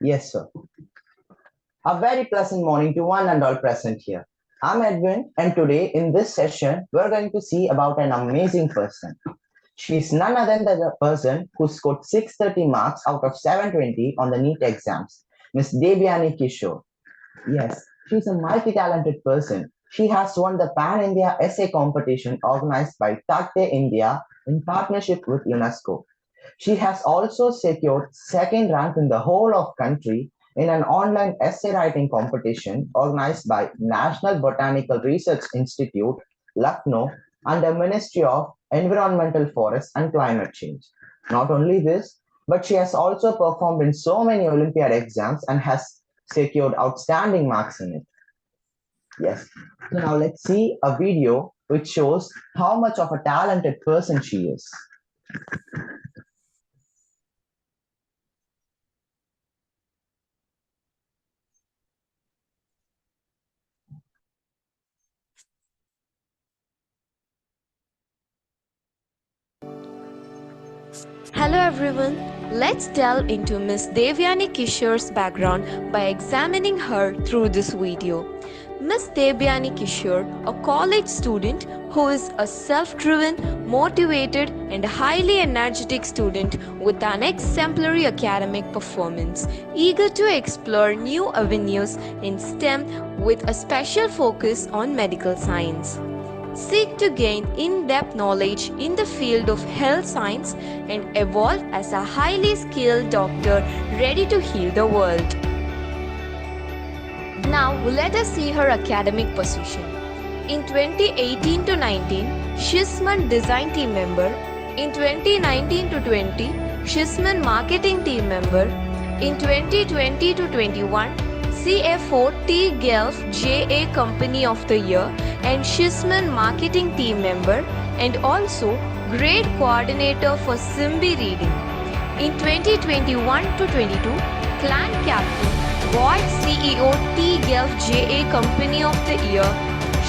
Yes, sir. A very pleasant morning to one and all present here. I'm Edwin, and today in this session, we're going to see about an amazing person. She's none other than the person who scored 630 marks out of 720 on the NEET exams, Miss Debyani Kishore. Yes, she's a multi-talented person. She has won the Pan-India Essay Competition organized by Tate India in partnership with UNESCO. She has also secured second rank in the whole of country in an online essay writing competition organized by National Botanical Research Institute, Lucknow, and the Ministry of Environmental Forests and Climate Change. Not only this, but she has also performed in so many Olympiad exams and has secured outstanding marks in it. Yes. So now let's see a video which shows how much of a talented person she is. Hello everyone. Let's delve into Miss Devyani Kishore's background by examining her through this video. Miss Debyani Kishore, a college student who is a self-driven, motivated and highly energetic student with an exemplary academic performance, eager to explore new avenues in STEM with a special focus on medical science. Seek to gain in-depth knowledge in the field of health science and evolve as a highly skilled doctor ready to heal the world. Now let us see her academic position. In 2018 to 19, Shishman Design Team Member. In 2019 to 20, Shishman Marketing Team Member. In 2020 to 21, CFO T Gulf JA Company of the Year and Shishman Marketing Team Member, and also Grade Coordinator for Simbi Reading. In 2021 to 22, Clan Captain Boyd CEO T Gulf JA Company of the Year,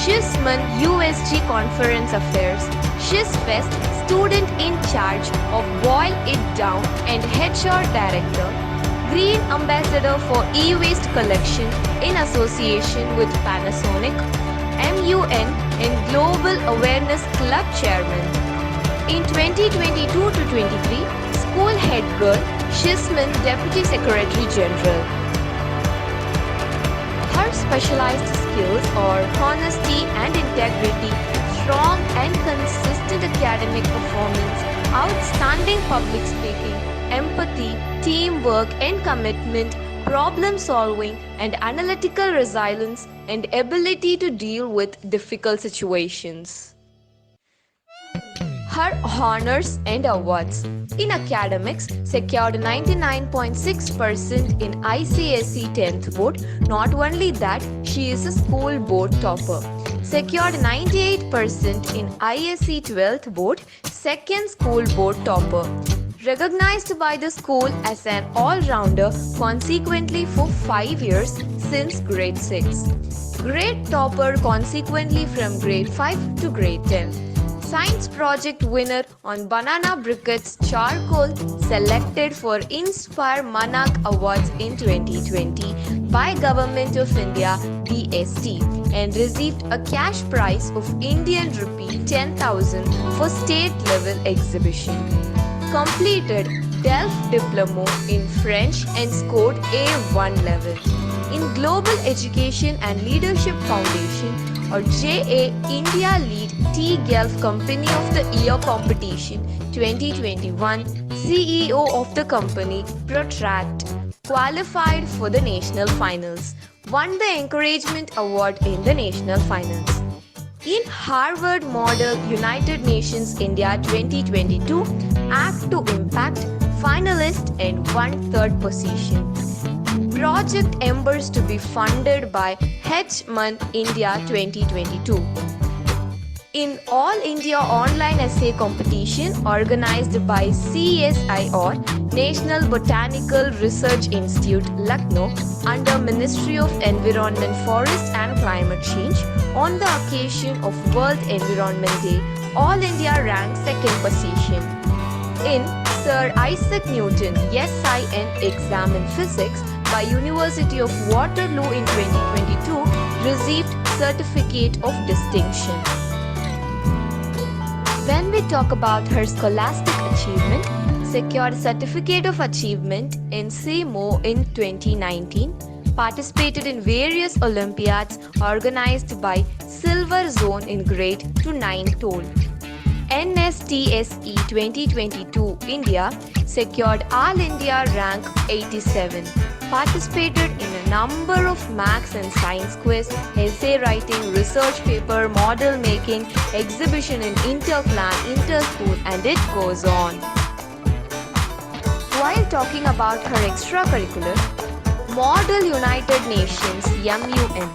Shishman USG Conference Affairs, ShizFest Student in Charge of Boil It Down and HR Director, Green Ambassador for E-Waste Collection in association with Panasonic, MUN and Global Awareness Club Chairman. In 2022 to 23, School Head Girl, Shishman Deputy Secretary General. Her specialized skills are honesty and integrity, strong and consistent academic performance, outstanding public speaking, empathy, teamwork and commitment, problem solving and analytical resilience, and ability to deal with difficult situations. Her honors and awards. In academics, secured 99.6% in ICSE 10th board. Not only that, she is a school board topper. Secured 98% in ISE 12th board, second school board topper. Recognized by the school as an all-rounder consequently for 5 years since grade 6. Grade topper consequently from grade 5 to grade 10. Science project winner on banana briquettes charcoal, selected for Inspire Manak Awards in 2020 by Government of India BST, and received a cash prize of Indian rupee 10,000 for state level exhibition. Completed DELF Diploma in French and scored A1 level. In Global Education and Leadership Foundation or JA India Lead T Gulf Company of the Year Competition 2021, CEO of the company Protract, qualified for the national finals, won the Encouragement Award in the national finals. In Harvard Model United Nations India 2022, Act to Impact, finalist and won third position. Project Embers to be funded by HMAN India 2022. In All India Online Essay Competition organized by CSIR, National Botanical Research Institute, Lucknow, under Ministry of Environment, Forest and Climate Change, on the occasion of World Environment Day, All India ranked second position. In Sir Isaac Newton SIN exam in physics, by University of Waterloo in 2022, received Certificate of Distinction. When we talk about her scholastic achievement, secured Certificate of Achievement in CMO in 2019, participated in various Olympiads organized by Silver Zone in grade to 9 toll. NSTSE 2022 India secured All India rank 87. Participated in a number of maths and science quiz, essay writing, research paper, model making, exhibition in interclan, interschool, and it goes on. While talking about her extracurricular, Model United Nations MUN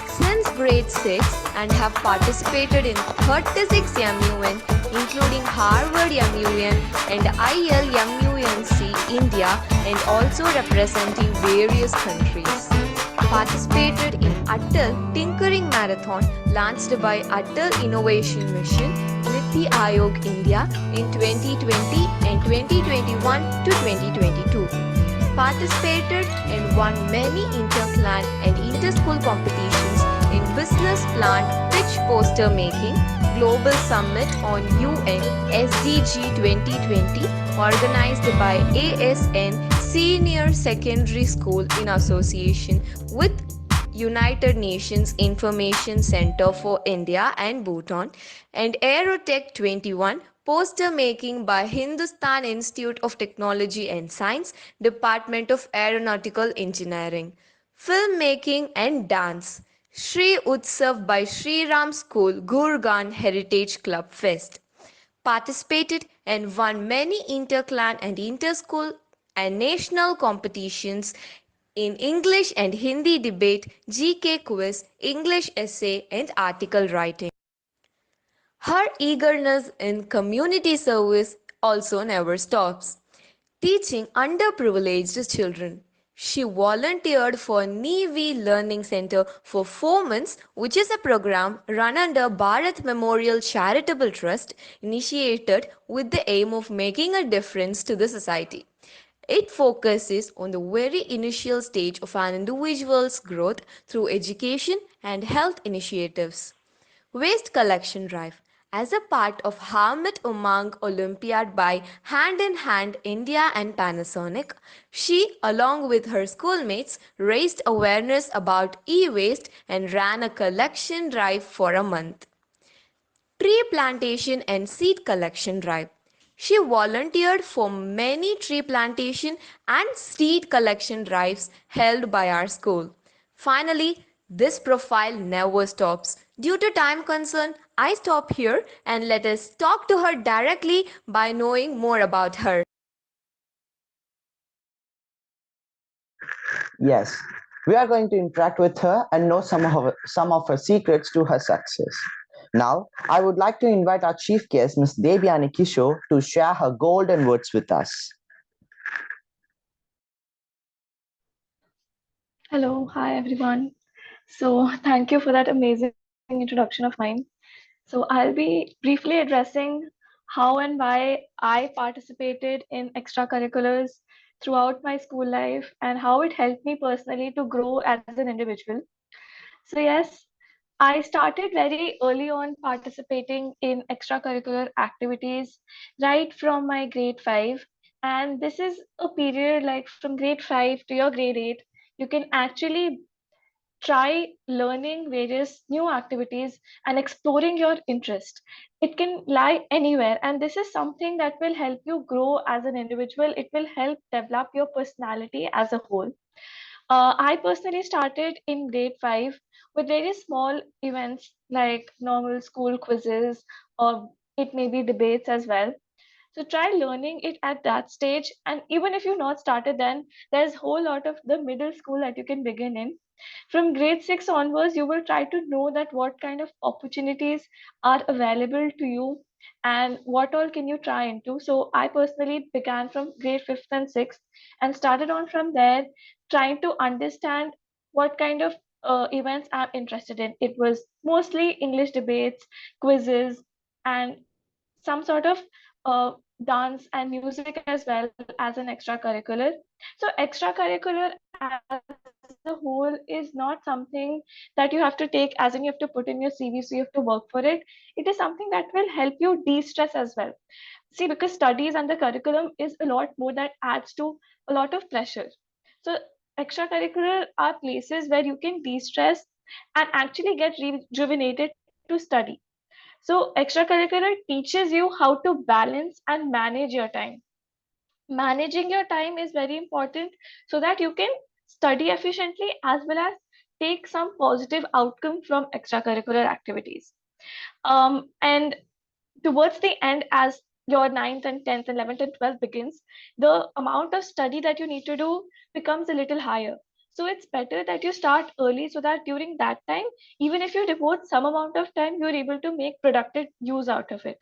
since grade 6 and have participated in 36 MUN including Harvard MUN and ILMUNC India and also representing various countries. Participated in Atal Tinkering Marathon launched by Atal Innovation Mission Niti Aayog India in 2020 and 2021 to 2022. Participated and won many interclan and interschool competitions in business plan pitch poster making, Global Summit on UN SDG 2020 organized by ASN Senior Secondary School in association with United Nations Information Center for India and Bhutan, and Aerotech 21 poster making by Hindustan Institute of Technology and Science, Department of Aeronautical Engineering. Filmmaking and dance. Shri Utsav by Shri Ram School Gurgaon Heritage Club Fest. Participated and won many interclan and interschool and national competitions in English and Hindi debate, GK quiz, English essay, and article writing. Her eagerness in community service also never stops. Teaching underprivileged children. She volunteered for Nevi Learning Center for 4 months, which is a program run under Bharat Memorial Charitable Trust, initiated with the aim of making a difference to the society. It focuses on the very initial stage of an individual's growth through education and health initiatives. Waste Collection Drive. As a part of Hamid Umang Olympiad by Hand in Hand India and Panasonic, she, along with her schoolmates, raised awareness about e-waste and ran a collection drive for a month. Tree plantation and seed collection drive. She volunteered for many tree plantation and seed collection drives held by our school. Finally, this profile never stops. Due to time concern, I stop here and let us talk to her directly by knowing more about her. Yes, we are going to interact with her and know some of her secrets to her success. Now, I would like to invite our chief guest, Ms. Debyani Kishore, to share her golden words with us. Hello, hi everyone. So, thank you for that amazing introduction of mine. So, I'll be briefly addressing how and why I participated in extracurriculars throughout my school life and how it helped me personally to grow as an individual. So, yes, I started very early on participating in extracurricular activities right from my grade 5. And this is a period like from grade 5 to your grade 8. You can actually try learning various new activities and exploring your interest. It can lie anywhere, and this is something that will help you grow as an individual. It will help develop your personality as a whole. I personally started in grade 5 with very small events like normal school quizzes, or it may be debates as well. So try learning it at that stage. And even if you've not started, then there's a whole lot of the middle school that you can begin in. From grade 6 onwards, you will try to know that what kind of opportunities are available to you and what all can you try into. So I personally began from grade 5th and 6th and started on from there, trying to understand what kind of events I'm interested in. It was mostly English debates, quizzes, and some sort of uh, dance and music as well as an extracurricular. So extracurricular as a whole is not something that you have to take as in you have to put in your CV, so you have to work for it. It is something that will help you de-stress as well. See, because studies and the curriculum is a lot more that adds to a lot of pressure. So extracurricular are places where you can de-stress and actually get rejuvenated to study. So extracurricular teaches you how to balance and manage your time. Managing your time is very important so that you can study efficiently as well as take some positive outcome from extracurricular activities. And towards the end, as your ninth and 10th, 11th and 12th begins, the amount of study that you need to do becomes a little higher. So it's better that you start early so that during that time, even if you devote some amount of time, you're able to make productive use out of it.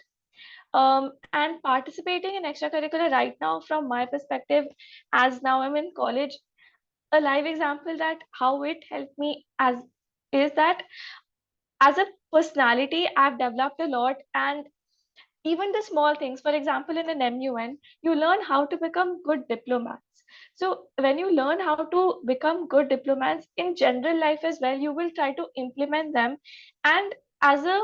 And participating in extracurricular right now, from my perspective, as now I'm in college, a live example that how it helped me as is that as a personality, I've developed a lot, and even the small things, for example, in an MUN, you learn how to become good diplomats. So when you learn how to become good diplomats in general life as well, you will try to implement them. And as a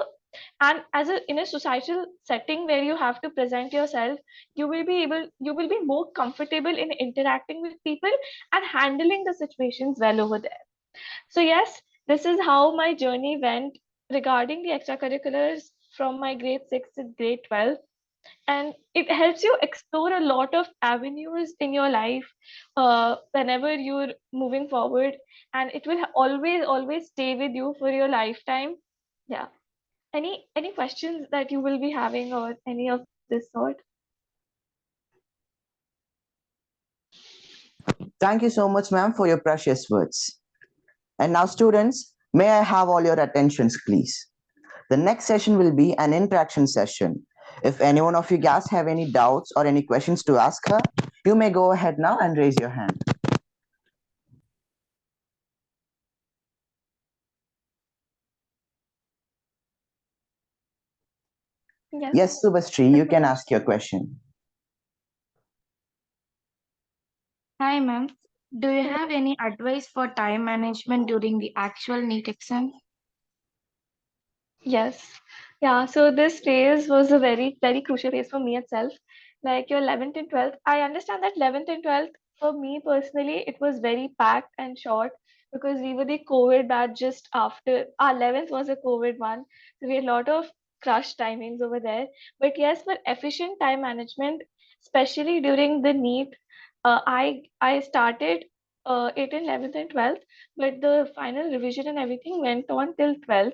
in a societal setting where you have to present yourself, you will be more comfortable in interacting with people and handling the situations well over there. So yes, this is how my journey went regarding the extracurriculars from my grade 6 to grade 12. And it helps you explore a lot of avenues in your life whenever you're moving forward, and it will always stay with you for your lifetime. Yeah. Any questions that you will be having or any of this sort? Thank you so much, ma'am, for your precious words. And now, students, may I have all your attentions, please? The next session will be an interaction session. If any one of you guys have any doubts or any questions to ask her, you may go ahead now and raise your hand. Yes. Yes, Subhastri, you can ask your question. Hi, ma'am. Do you have any advice for time management during the actual NEET exam? Yes. Yeah. So this phase was a very crucial phase for me itself. Like your 11th and 12th, I understand that 11th and 12th, for me personally, it was very packed and short because we were the COVID batch just after. Our 11th was a COVID one. So we had a lot of crush timings over there. But yes, for efficient time management, especially during the NEET, I started it in 11th and 12th, but the final revision and everything went on till 12th.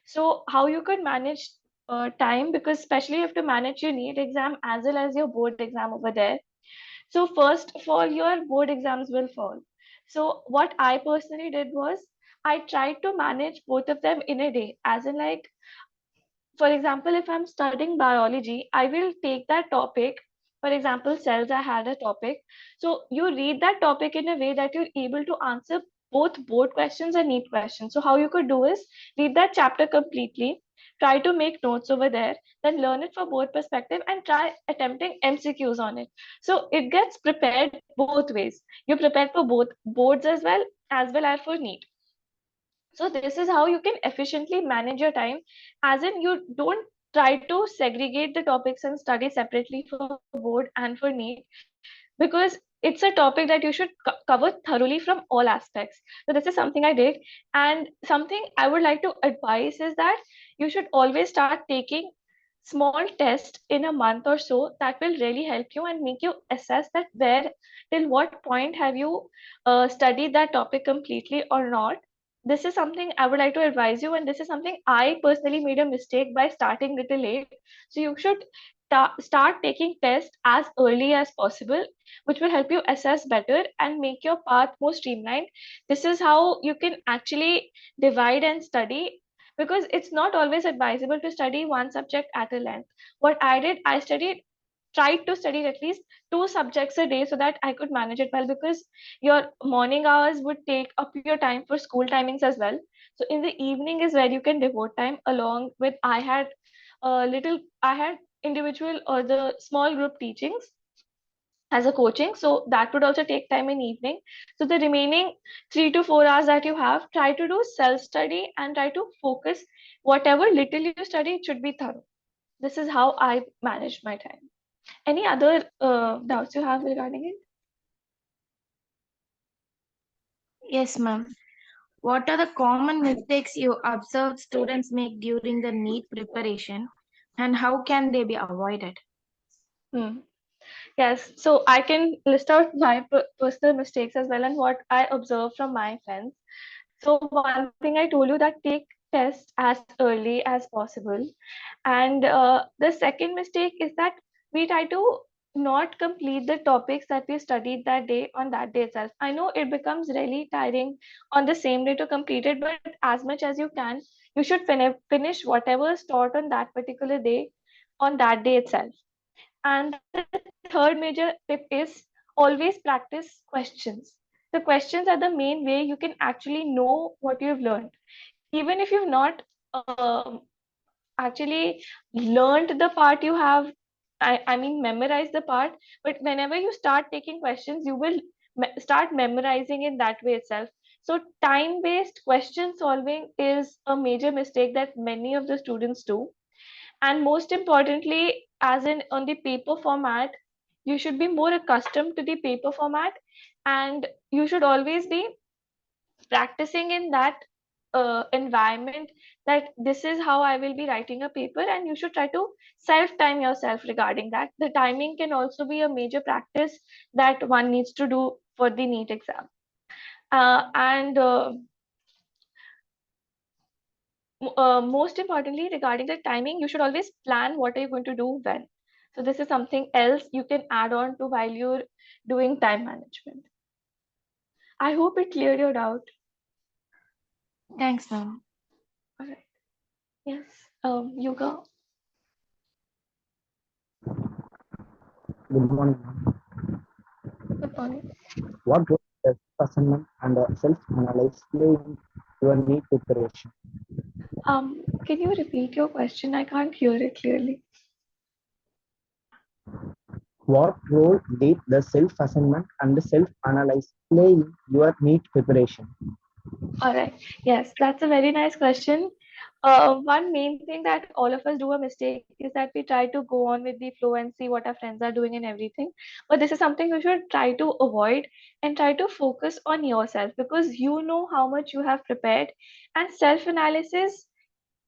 So how you could manage time, because especially you have to manage your NEET exam as well as your board exam over there. So first of all, your board exams will fall. So what I personally did was I tried to manage both of them in a day, as in like, for example, if I'm studying biology, I will take that topic. For example, cells, I had a topic. So you read that topic in a way that you're able to answer both board questions and NEET questions. So how you could do is read that chapter completely, try to make notes over there, then learn it for board perspective and try attempting MCQs on it. So it gets prepared both ways. You're prepared for both boards as well as for NEET. So this is how you can efficiently manage your time, as in you don't try to segregate the topics and study separately for board and for NEET, because it's a topic that you should cover thoroughly from all aspects. So this is something I did, and something I would like to advise is that you should always start taking small tests in a month or so that will really help you and make you assess that where till what point have you studied that topic completely or not. This is something I would like to advise you, and this is something I personally made a mistake by starting little late. So you should start taking tests as early as possible, which will help you assess better and make your path more streamlined. This is how you can actually divide and study, because it's not always advisable to study one subject at a length. What I did, I tried to study at least two subjects a day so that I could manage it well, because your morning hours would take up your time for school timings as well. So in the evening is where you can devote time, along with I had individual or the small group teachings. as a coaching. So that would also take time in evening. So the remaining 3 to 4 hours that you have, try to do self-study and try to focus. Whatever little you study, it should be thorough. This is how I manage my time. Any other doubts you have regarding it? Yes, ma'am. What are the common mistakes you observed students make during the NEET preparation, and how can they be avoided? Hmm. Yes, so I can list out my personal mistakes as well and what I observe from my friends. So one thing I told you, that take tests as early as possible. And the second mistake is that we try to not complete the topics that we studied that day on that day itself. I know it becomes really tiring on the same day to complete it, but as much as you can, you should finish whatever is taught on that particular day on that day itself. And the third major tip is always practice questions. The questions are the main way you can actually know what you've learned. Even if you've not actually learned the part you have, I mean, memorize the part, but whenever you start taking questions, you will start memorizing in that way itself. So, time based question solving is a major mistake that many of the students do. And most importantly, as in on the paper format, you should be more accustomed to the paper format, and you should always be practicing in that environment, that this is how I will be writing a paper, and you should try to self time yourself regarding that. The timing can also be a major practice that one needs to do for the NEET exam. And Most importantly, regarding the timing, you should always plan what are you going to do when. So this is something else you can add on to while you're doing time management. I hope it cleared your doubt. Thanks, ma'am. All right. Yes. Yoga. Good morning, ma'am. Good morning. What role does assignment and self-analyze play in your NEET preparation? Can you repeat your question? I can't hear it clearly. What role did the self-assessment and self-analyze play in your NEET preparation? All right. Yes, that's a very nice question. One main thing that all of us do a mistake is that we try to go on with the flow and see what our friends are doing and everything. But this is something you should try to avoid and try to focus on yourself, because you know how much you have prepared, and self-analysis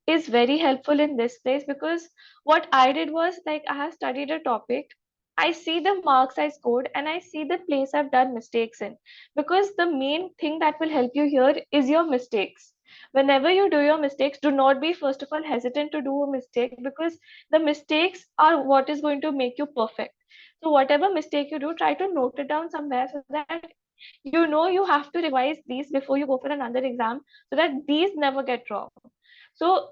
is very helpful in this place, because what I did was, like, I have studied a topic, I see the marks I scored, and I see the place I've done mistakes in. Because the main thing that will help you here is your mistakes. Whenever you do your mistakes, do not be, first of all, hesitant to do a mistake, because the mistakes are what is going to make you perfect. So, whatever mistake you do, try to note it down somewhere so that you know you have to revise these before you go for another exam, so that these never get wrong. So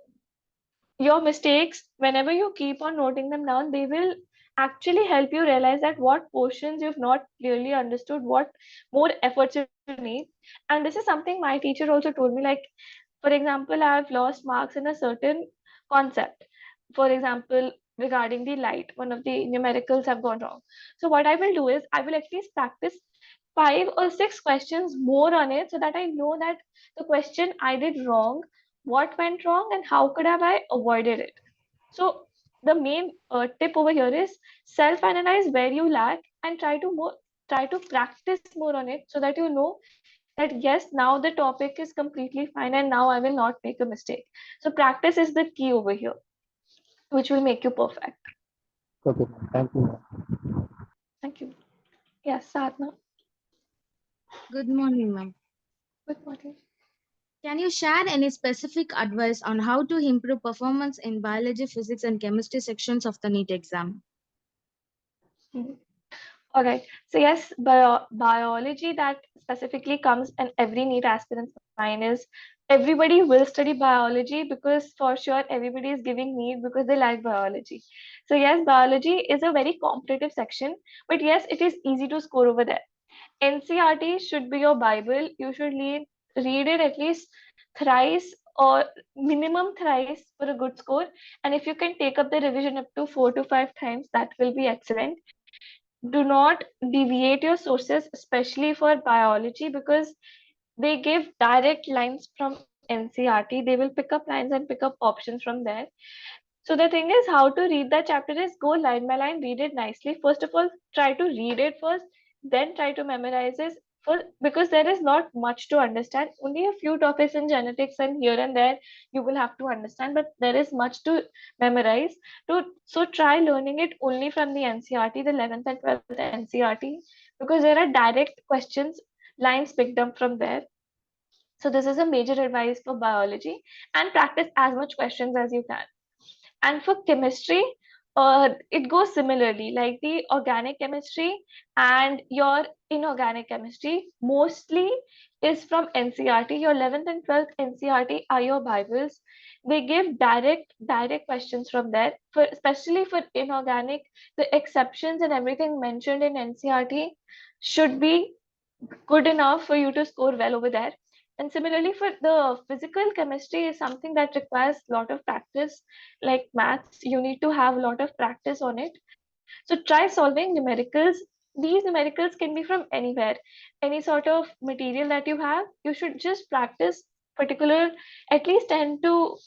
your mistakes, whenever you keep on noting them down, they will actually help you realize that what portions you've not clearly understood, what more efforts you need. And this is something my teacher also told me. Like, for example, I've lost marks in a certain concept. For example, regarding the light, one of the numericals have gone wrong. So what I will do is, I will at least practice 5 or 6 questions more on it, so that I know that the question I did wrong, what went wrong, and how could have I avoided it. So the main tip over here is self-analyze where you lack, and try to practice more on it, so that you know that yes, now the topic is completely fine, and now I will not make a mistake. So practice is the key over here, which will make you perfect. Okay, ma'am. Thank you, ma'am. Thank you. Yes, Sadhna. Good morning, ma'am. Good morning. Can you share any specific advice on how to improve performance in biology, physics, and chemistry sections of the NEET exam? Mhm. All right. So yes, biology that specifically comes in every NEET aspirant's mind is, everybody will study biology, because for sure everybody is giving NEET because they like biology. So yes, biology is a very competitive section, but yes, it is easy to score over there. NCRT should be your Bible. You should read it at least thrice, or minimum thrice, for a good score. And if you can take up the revision up to 4 to 5 times, that will be excellent. do not deviate your sources, especially for biology, because they give direct lines from NCRT. They will pick up lines and pick up options from there. So the thing is, how to read that chapter is go line by line, read it nicely. First of all, try to read it first, then try to memorize it. Because there is not much to understand. Only a few topics in genetics and here and there you will have to understand, but there is much to memorize. So try learning it only from the NCRT, the 11th and 12th NCRT, because there are direct questions, lines picked up from there. So this is a major advice for biology, and practice as much questions as you can. And for chemistry, it goes similarly, like the organic chemistry and your inorganic chemistry mostly is from NCRT. Your 11th and 12th NCRT are your Bibles. They give direct questions from there. For especially for inorganic, the exceptions and everything mentioned in NCRT should be good enough for you to score well over there. And similarly, for the physical chemistry is something that requires a lot of practice, like maths, you need to have a lot of practice on it. So try solving numericals. These numericals can be from anywhere, any sort of material that you have. You should just practice particular at least 10 to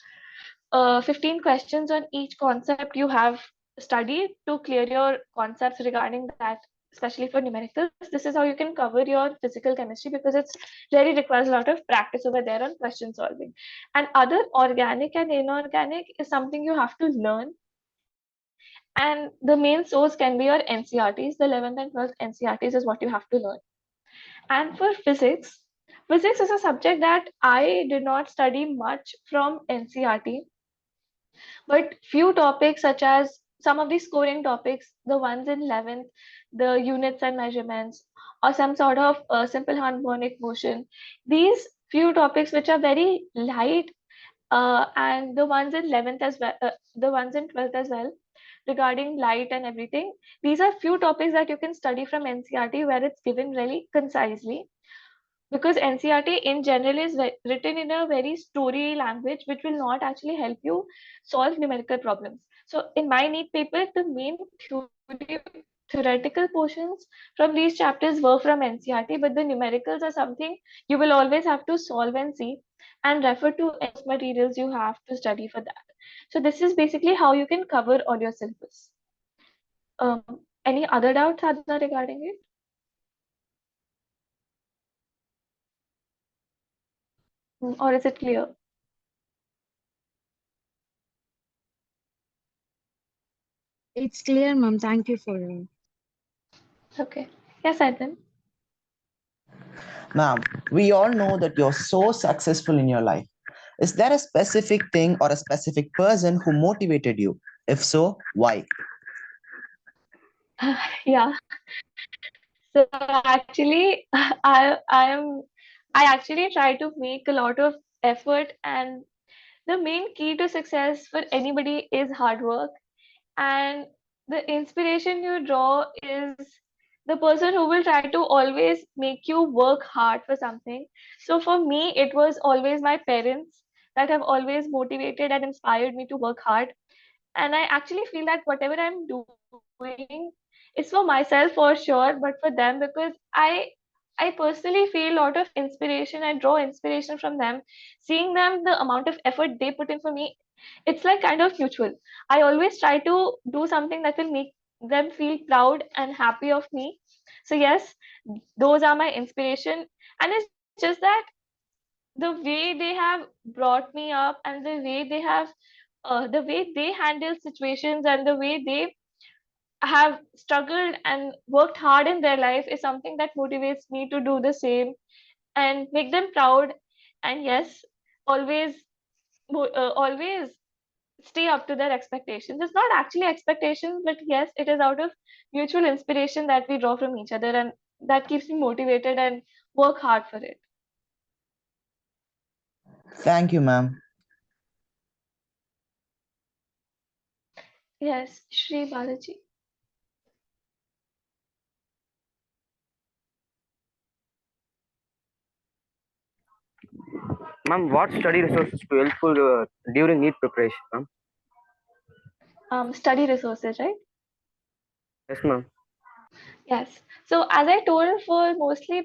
15 questions on each concept you have studied to clear your concepts regarding that, especially for numericals. This is how you can cover your physical chemistry, because it's really requires a lot of practice over there on question solving. And other organic and inorganic is something you have to learn. And the main source can be your NCRTs, the 11th and 12th NCRTs is what you have to learn. And for physics, physics is a subject that I did not study much from NCRT. But few topics such as some of the scoring topics, the ones in 11th, the units and measurements, or some sort of simple harmonic motion, these few topics which are very light, and the ones in 11th as well, the ones in 12th as well, regarding light and everything. These are few topics that you can study from NCRT where it's given really concisely, because NCRT in general is written in a very story language, which will not actually help you solve numerical problems. So in my NEET paper, the main theoretical portions from these chapters were from NCRT, but the numericals are something you will always have to solve and see and refer to any materials you have to study for that. So this is basically how you can cover all your syllabus. Any other doubts, Sadhana, regarding it? Or is it clear? It's clear, ma'am. Thank you for it. Okay. Yes, Adnan. Ma'am, we all know that you're so successful in your life. Is there a specific thing or a specific person who motivated you? If so, why? Yeah. So actually, I actually try to make a lot of effort, and the main key to success for anybody is hard work. And the inspiration you draw is the person who will try to always make you work hard for something. So for me, it was always my parents that have always motivated and inspired me to work hard. And I actually feel that whatever I'm doing is for myself for sure, but for them, because I personally feel a lot of inspiration. I draw inspiration from them. Seeing them, the amount of effort they put in for me, it's like kind of mutual. I always try to do something that will make them feel proud and happy of me. So yes, those are my inspiration. And it's just that the way they have brought me up, and the way they handle situations, and the way they have struggled and worked hard in their life is something that motivates me to do the same and make them proud. And yes, always always stay up to their expectations. It's not actually expectations, but yes, it is out of mutual inspiration that we draw from each other, and that keeps me motivated and work hard for it. Thank you, ma'am. Yes, Shri Balaji. Ma'am, what study resources were helpful during NEET preparation, ma'am? Study resources, right? Yes, ma'am. Yes. So as I told, for mostly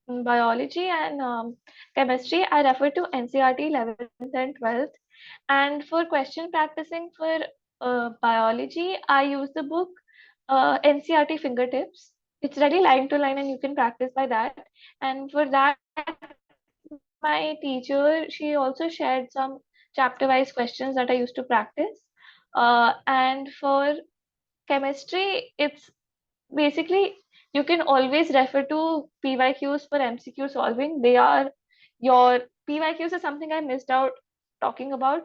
biology and chemistry, I refer to NCRT 11th and 12th. And for question practicing for biology, I use the book NCRT Fingertips. It's ready line to line, and you can practice by that. And for that, my teacher, she also shared some chapter-wise questions that I used to practice. And for chemistry, it's basically you can always refer to PYQs for MCQ solving. They are your PYQs is something I missed out talking about.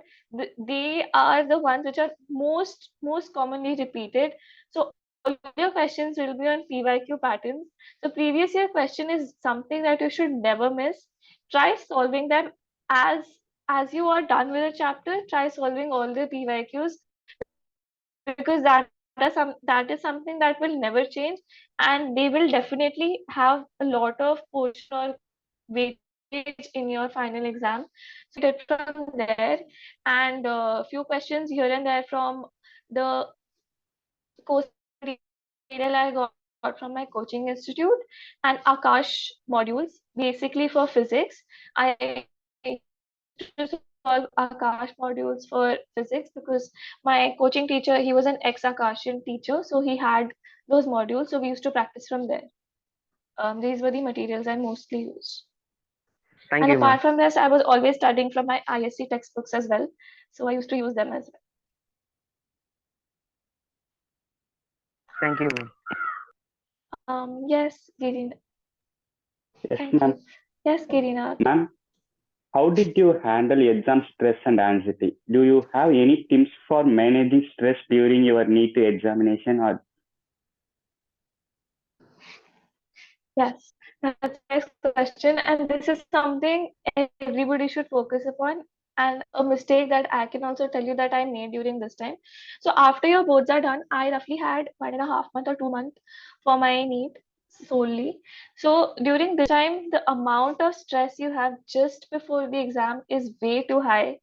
They are the ones which are most commonly repeated. So all your questions will be on PYQ patterns. The previous year question is something that you should never miss. Try solving them as you are done with a chapter. Try solving all the PYQs because that is something that will never change, and they will definitely have a lot of portion or weightage in your final exam. So get from there, and a few questions here and there from the course material I got from my coaching institute, and Akash modules basically for physics. I used to solve Akash modules for physics because my coaching teacher, he was an ex-Akashian teacher, so he had those modules, so we used to practice from there. These were the materials I mostly used. Thank And you, ma'am. apart from this, I was always studying from my ISC textbooks as well, so I used to use them as Thank you, ma'am. well. Yes, Girina. Yes, Thank ma'am. you. Yes, Girina. Ma'am, how did you handle exam stress and anxiety? Do you have any tips for managing stress during your NEET examination? Or Yes, that's a nice question, and this is something everybody should focus upon. And a mistake that I can also tell you that I made during this time. So after your boards are done, I roughly had 1.5 month or 2 month for my NEET solely. So during this time, the amount of stress you have just before the exam is way too high.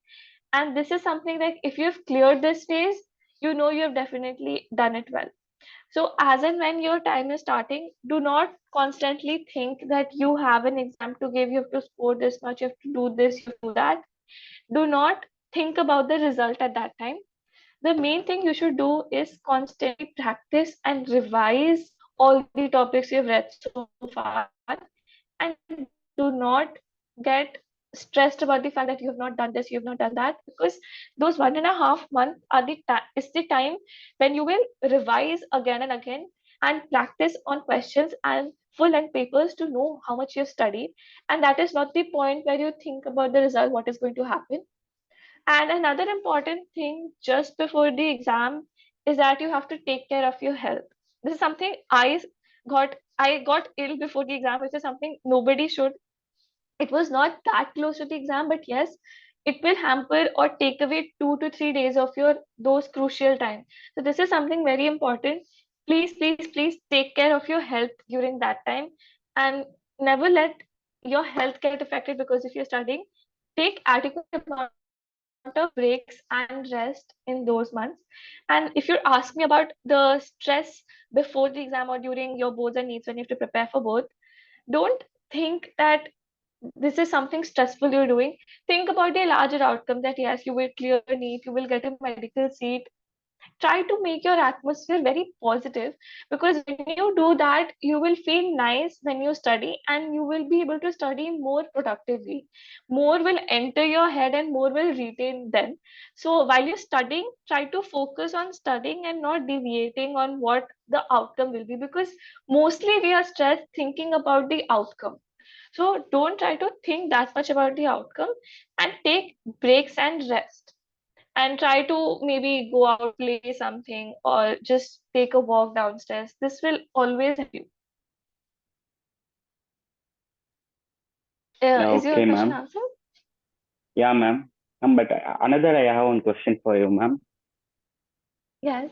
And this is something like if you've cleared this phase, you know you've definitely done it well. So, as and when your time is starting, do not constantly think that you have an exam to give, you have to score this much, you have to do this, you have to do that. Do not think about the result at that time. The main thing you should do is constantly practice and revise all the topics you've read so far, and do not get stressed about the fact that you have not done this, you have not done that, because those 1.5 months are is the time when you will revise again and again and practice on questions and full length papers to know how much you've studied. And that is not the point where you think about the result, what is going to happen. And another important thing just before the exam is that you have to take care of your health. This is something I got ill before the exam, which is something nobody should. It was not that close to the exam, but yes, it will hamper or take away 2 to 3 days of your those crucial time. So this is something very important. Please, please, please take care of your health during that time, and never let your health get affected, because if you're studying, take adequate amount of breaks and rest in those months. And if you ask me about the stress before the exam or during your boards and needs when you have to prepare for both, don't think that this is something stressful you're doing. Think about the larger outcome, that yes, you will clear a NEET, you will get a medical seat. Try to make your atmosphere very positive, because when you do that, you will feel nice when you study, and you will be able to study more productively. More will enter your head and more will retain then. So while you're studying, try to focus on studying and not deviating on what the outcome will be, because mostly we are stressed thinking about the outcome. So don't try to think that much about the outcome, and take breaks and rest, and try to maybe go out, play something, or just take a walk downstairs. This will always help you. yeah, Is your okay, question ma'am. answered? Yeah, ma'am. But another, I have one question for you, ma'am. Yes.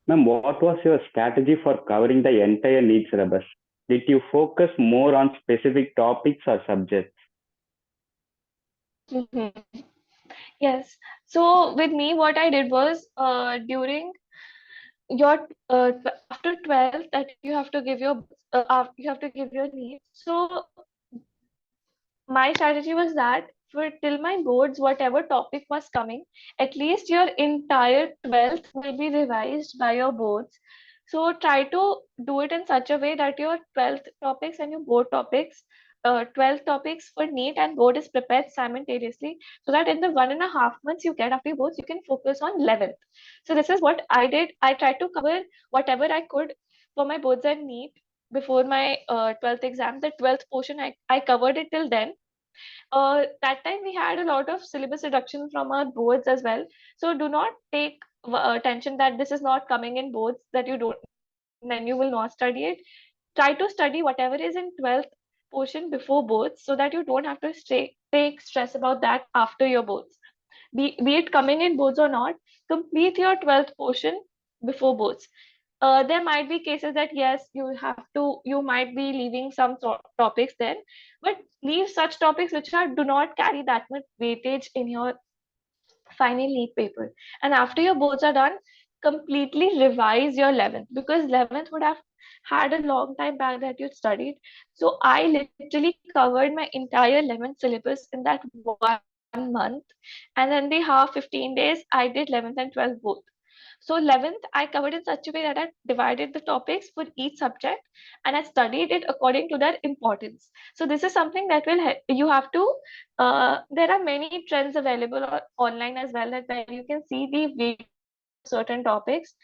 Ma'am, what was your strategy for covering the entire NEET syllabus? Did you focus more on specific topics or subjects? Mhm. Yes. So with me, what I did was during your after 12th that you have to give your you have to give your needs. So my strategy was that for till my boards, whatever topic was coming, at least your entire 12th will be revised by your boards. So try to do it in such a way that your 12th topics and your board topics, 12 topics for NEET and board is prepared simultaneously, so that in the 1.5 months you get after your boards, you can focus on 11th. So this is what I did. I tried to cover whatever I could for my boards and NEET before my 12th exam. The 12th portion I covered it till then. That time we had a lot of syllabus reduction from our boards as well. So do not take attention that this is not coming in boards, that you don't, then you will not study it. Try to study whatever is in 12th portion before boards, so that you don't have to take stress about that after your boards. Be it coming in boards or not, complete your 12th portion before boards. There might be cases that yes, you might be leaving some topics then, but leave such topics which are do not carry that much weightage in your final NEET paper. And after your boards are done, completely revise your 11th, because 11th would have had a long time back that you studied. So I literally covered my entire 11th syllabus in that 1 month, and then the half 15 days I did 11th and 12th both. So 11th, I covered in such a way that I divided the topics for each subject and I studied it according to their importance. So this is something that will help. You have to, there are many trends available online as well, that where you can see the weightage of certain topics,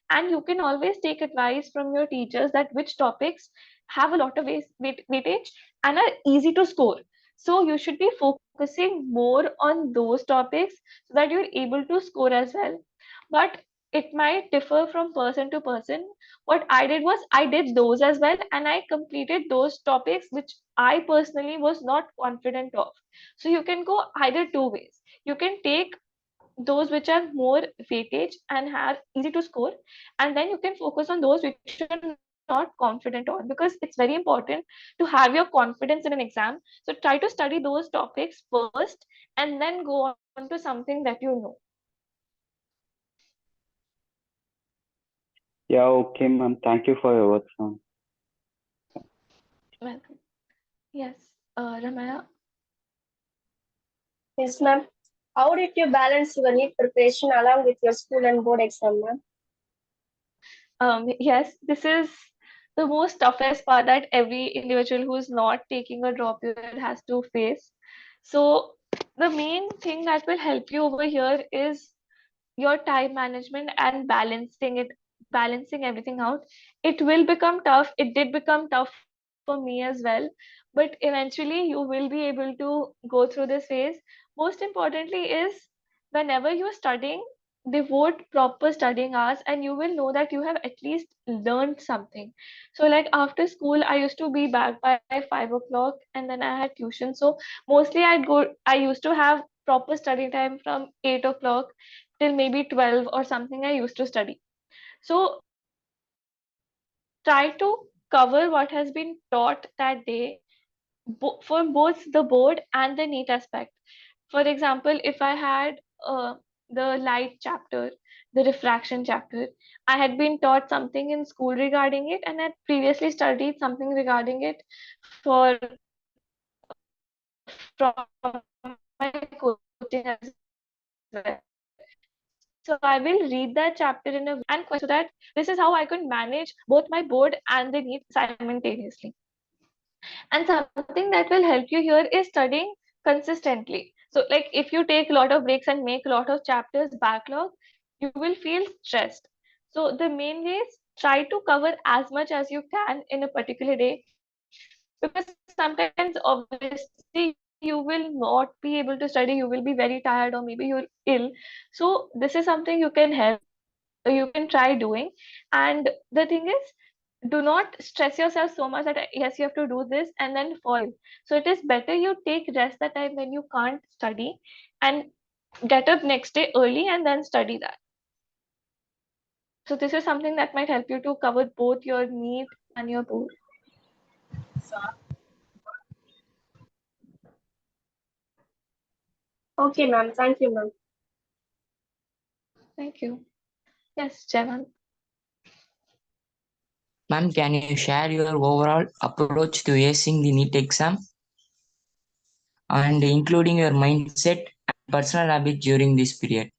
and you can always take advice from your teachers that which topics have a lot of weightage and are easy to score. So you should be focusing more on those topics so that you're able to score as well. But it might differ from person to person. What I did was I did those as well, and I completed those topics which I personally was not confident of. So you can go either two ways. You can take those which are more weightage and have easy to score, and then you can focus on those which you're not confident on, because it's very important to have your confidence in an exam. So try to study those topics first and then go on to something that you know. Yeah, okay, ma'am. Thank you for your words, ma'am. Welcome. Yes, Ramaya. Yes, ma'am. How did you balance your NEET preparation along with your school and board exam, ma'am? Yes, this is the most toughest part that every individual who's not taking a drop year has to face. So the main thing that will help you over here is your time management and balancing everything out. It will become tough. It did become tough for me as well, but eventually you will be able to go through this phase. Most importantly is, whenever you're studying, devote proper studying hours and you will know that you have at least learned something. So like after school I used to be back by 5 o'clock and then I had tuition. So mostly I used to have proper study time from 8 o'clock till maybe 12 or something. I used to study. So try to cover what has been taught that day, for both the board and the NEET aspect. For example, if I had the light chapter, the refraction chapter, I had been taught something in school regarding it, and had previously studied something regarding it for from my coaching as well. So I will read that chapter in a way and question it, so that this is how I could manage both my board and the NEET simultaneously. And something that will help you here is studying consistently. So like if you take a lot of breaks and make a lot of chapters backlog, you will feel stressed. So the main way is try to cover as much as you can in a particular day, because sometimes obviously you will not be able to study, you will be very tired or maybe you're ill. So this is something you can try doing. And the thing is, do not stress yourself so much that yes, you have to do this and then fall ill. So it is better you take rest that time when you can't study, and get up next day early and then study that. So this is something that might help you to cover both your NEET and your board. Okay, ma'am. Thank you, ma'am. Thank you. Yes, Jevan. Ma'am, can you share your overall approach to acing the NEET exam and including your mindset and personal habits during this period?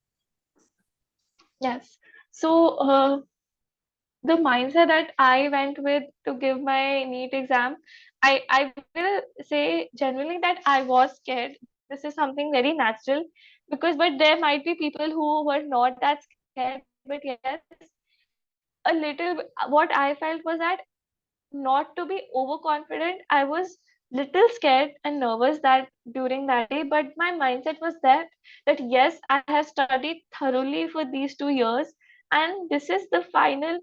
Yes. So, the mindset that I went with to give my NEET exam, I will say genuinely that I was scared. This is something very natural because, but there might be people who were not that scared, but yes, a little. What I felt was that not to be overconfident. I was little scared and nervous that during that day, but my mindset was that yes, I have studied thoroughly for these 2 years, and this is the final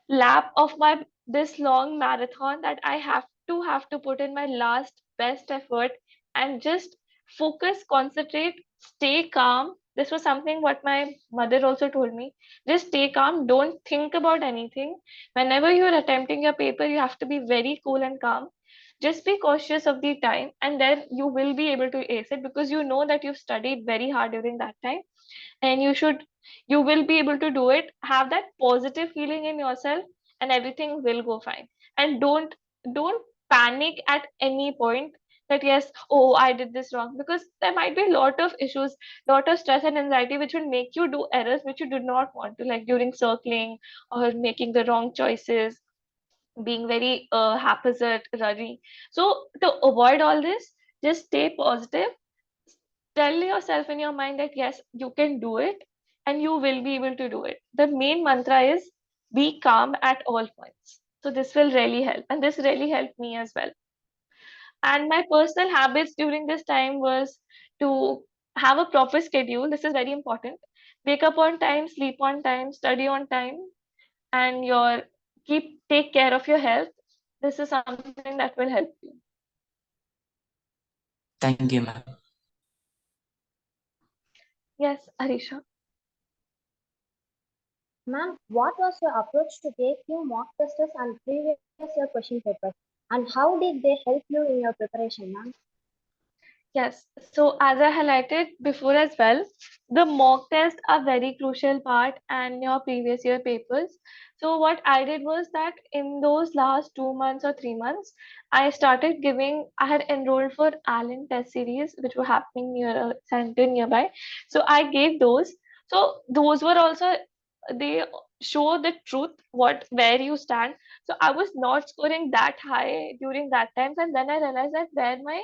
lap of my this long marathon that I have to put in my last best effort and just focus, concentrate, stay calm. This was something what my mother also told me. Just stay calm, don't think about anything. Whenever you're attempting your paper, you have to be very cool and calm. Just be cautious of the time, and then you will be able to ace it because you know that you've studied very hard during that time, and you will be able to do it. Have that positive feeling in yourself, and everything will go fine. And don't panic at any point that yes, oh, I did this wrong, because there might be a lot of issues, lot of stress and anxiety which will make you do errors which you do not want to, like during circling or making the wrong choices, being very haphazard, running. So to avoid all this, just stay positive. Tell yourself in your mind that yes, you can do it and you will be able to do it. The main mantra is be calm at all points. So this will really help, and this really helped me as well. And my personal habits during this time was to have a proper schedule. This is very important. Wake up on time, sleep on time, study on time, and your keep take care of your health. This is something that will help you. Thank you, ma'am. Yes, Arisha. Ma'am, what was your approach to take your mock tests and previous year question papers? And how did they help you in your preparation, ma'am? Yes, so as I highlighted before as well, the mock tests are very crucial part and your previous year papers. So what I did was that in those last 2 months or 3 months, I had enrolled for Allen test series, which were happening near a center nearby. So I gave those. So those were also, they show the truth, where you stand. So I was not scoring that high during that time, and then I realized that where my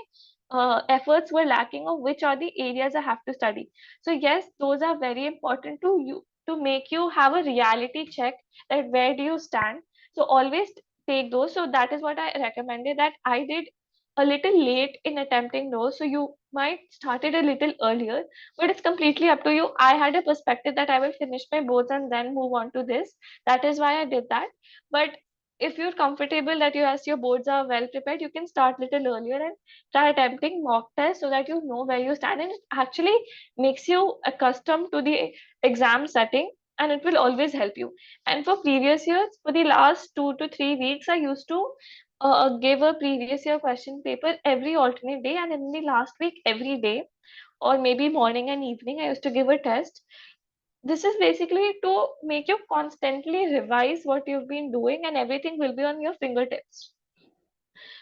efforts were lacking, or which are the areas I have to study. So yes, those are very important to you, to make you have a reality check that where do you stand. So always take those. So that is what I recommended, that I did a little late in attempting those. So you might started a little earlier, but it's completely up to you. I had a perspective that I will finish my boards and then move on to this. That is why I did that. But if you're comfortable that your boards are well prepared, you can start little earlier and try attempting mock tests so that you know where you stand, and it actually makes you accustomed to the exam setting, and it will always help you. And for previous years, for the last 2 to 3 weeks, I used to give a previous year question paper every alternate day, and in the last week every day, or maybe morning and evening, I used to give a test. This is basically to make you constantly revise what you've been doing, and everything will be on your fingertips.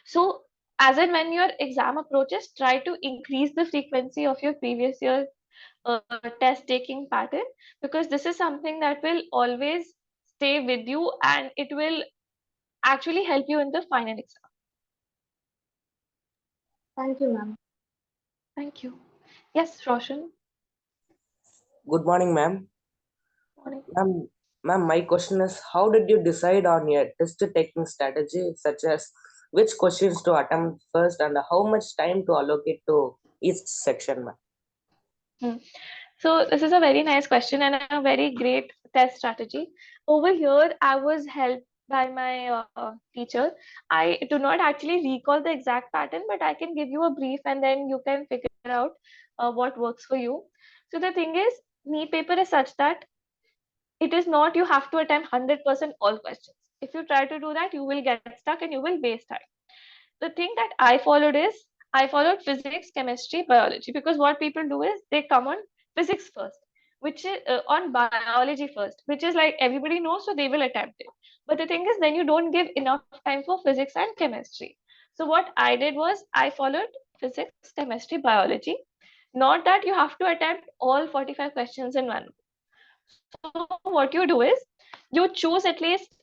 So, as and when your exam approaches, try to increase the frequency of your previous year test taking pattern, because this is something that will always stay with you, and it will actually help you in the final exam. Thank you, ma'am. Thank you. Yes, Roshan. Good morning, ma'am. Morning. Ma'am, my question is, how did you decide on your test taking strategy, such as which questions to attempt first and how much time to allocate to each section, ma'am? So this is a very nice question and a very great test strategy. Over here, I was helped by my teacher. I do not actually recall the exact pattern, but I can give you a brief and then you can figure out what works for you. So the thing is, NEET paper is such that it is not you have to attempt 100% all questions. If you try to do that, you will get stuck and you will waste time. The thing that I followed is, I followed physics, chemistry, biology, because what people do is they come on physics first, which is on biology first, which is like everybody knows, so they will attempt it. But the thing is, then you don't give enough time for physics and chemistry. So what I did was I followed physics, chemistry, biology. Not that you have to attempt all 45 questions in one. So what you do is you choose at least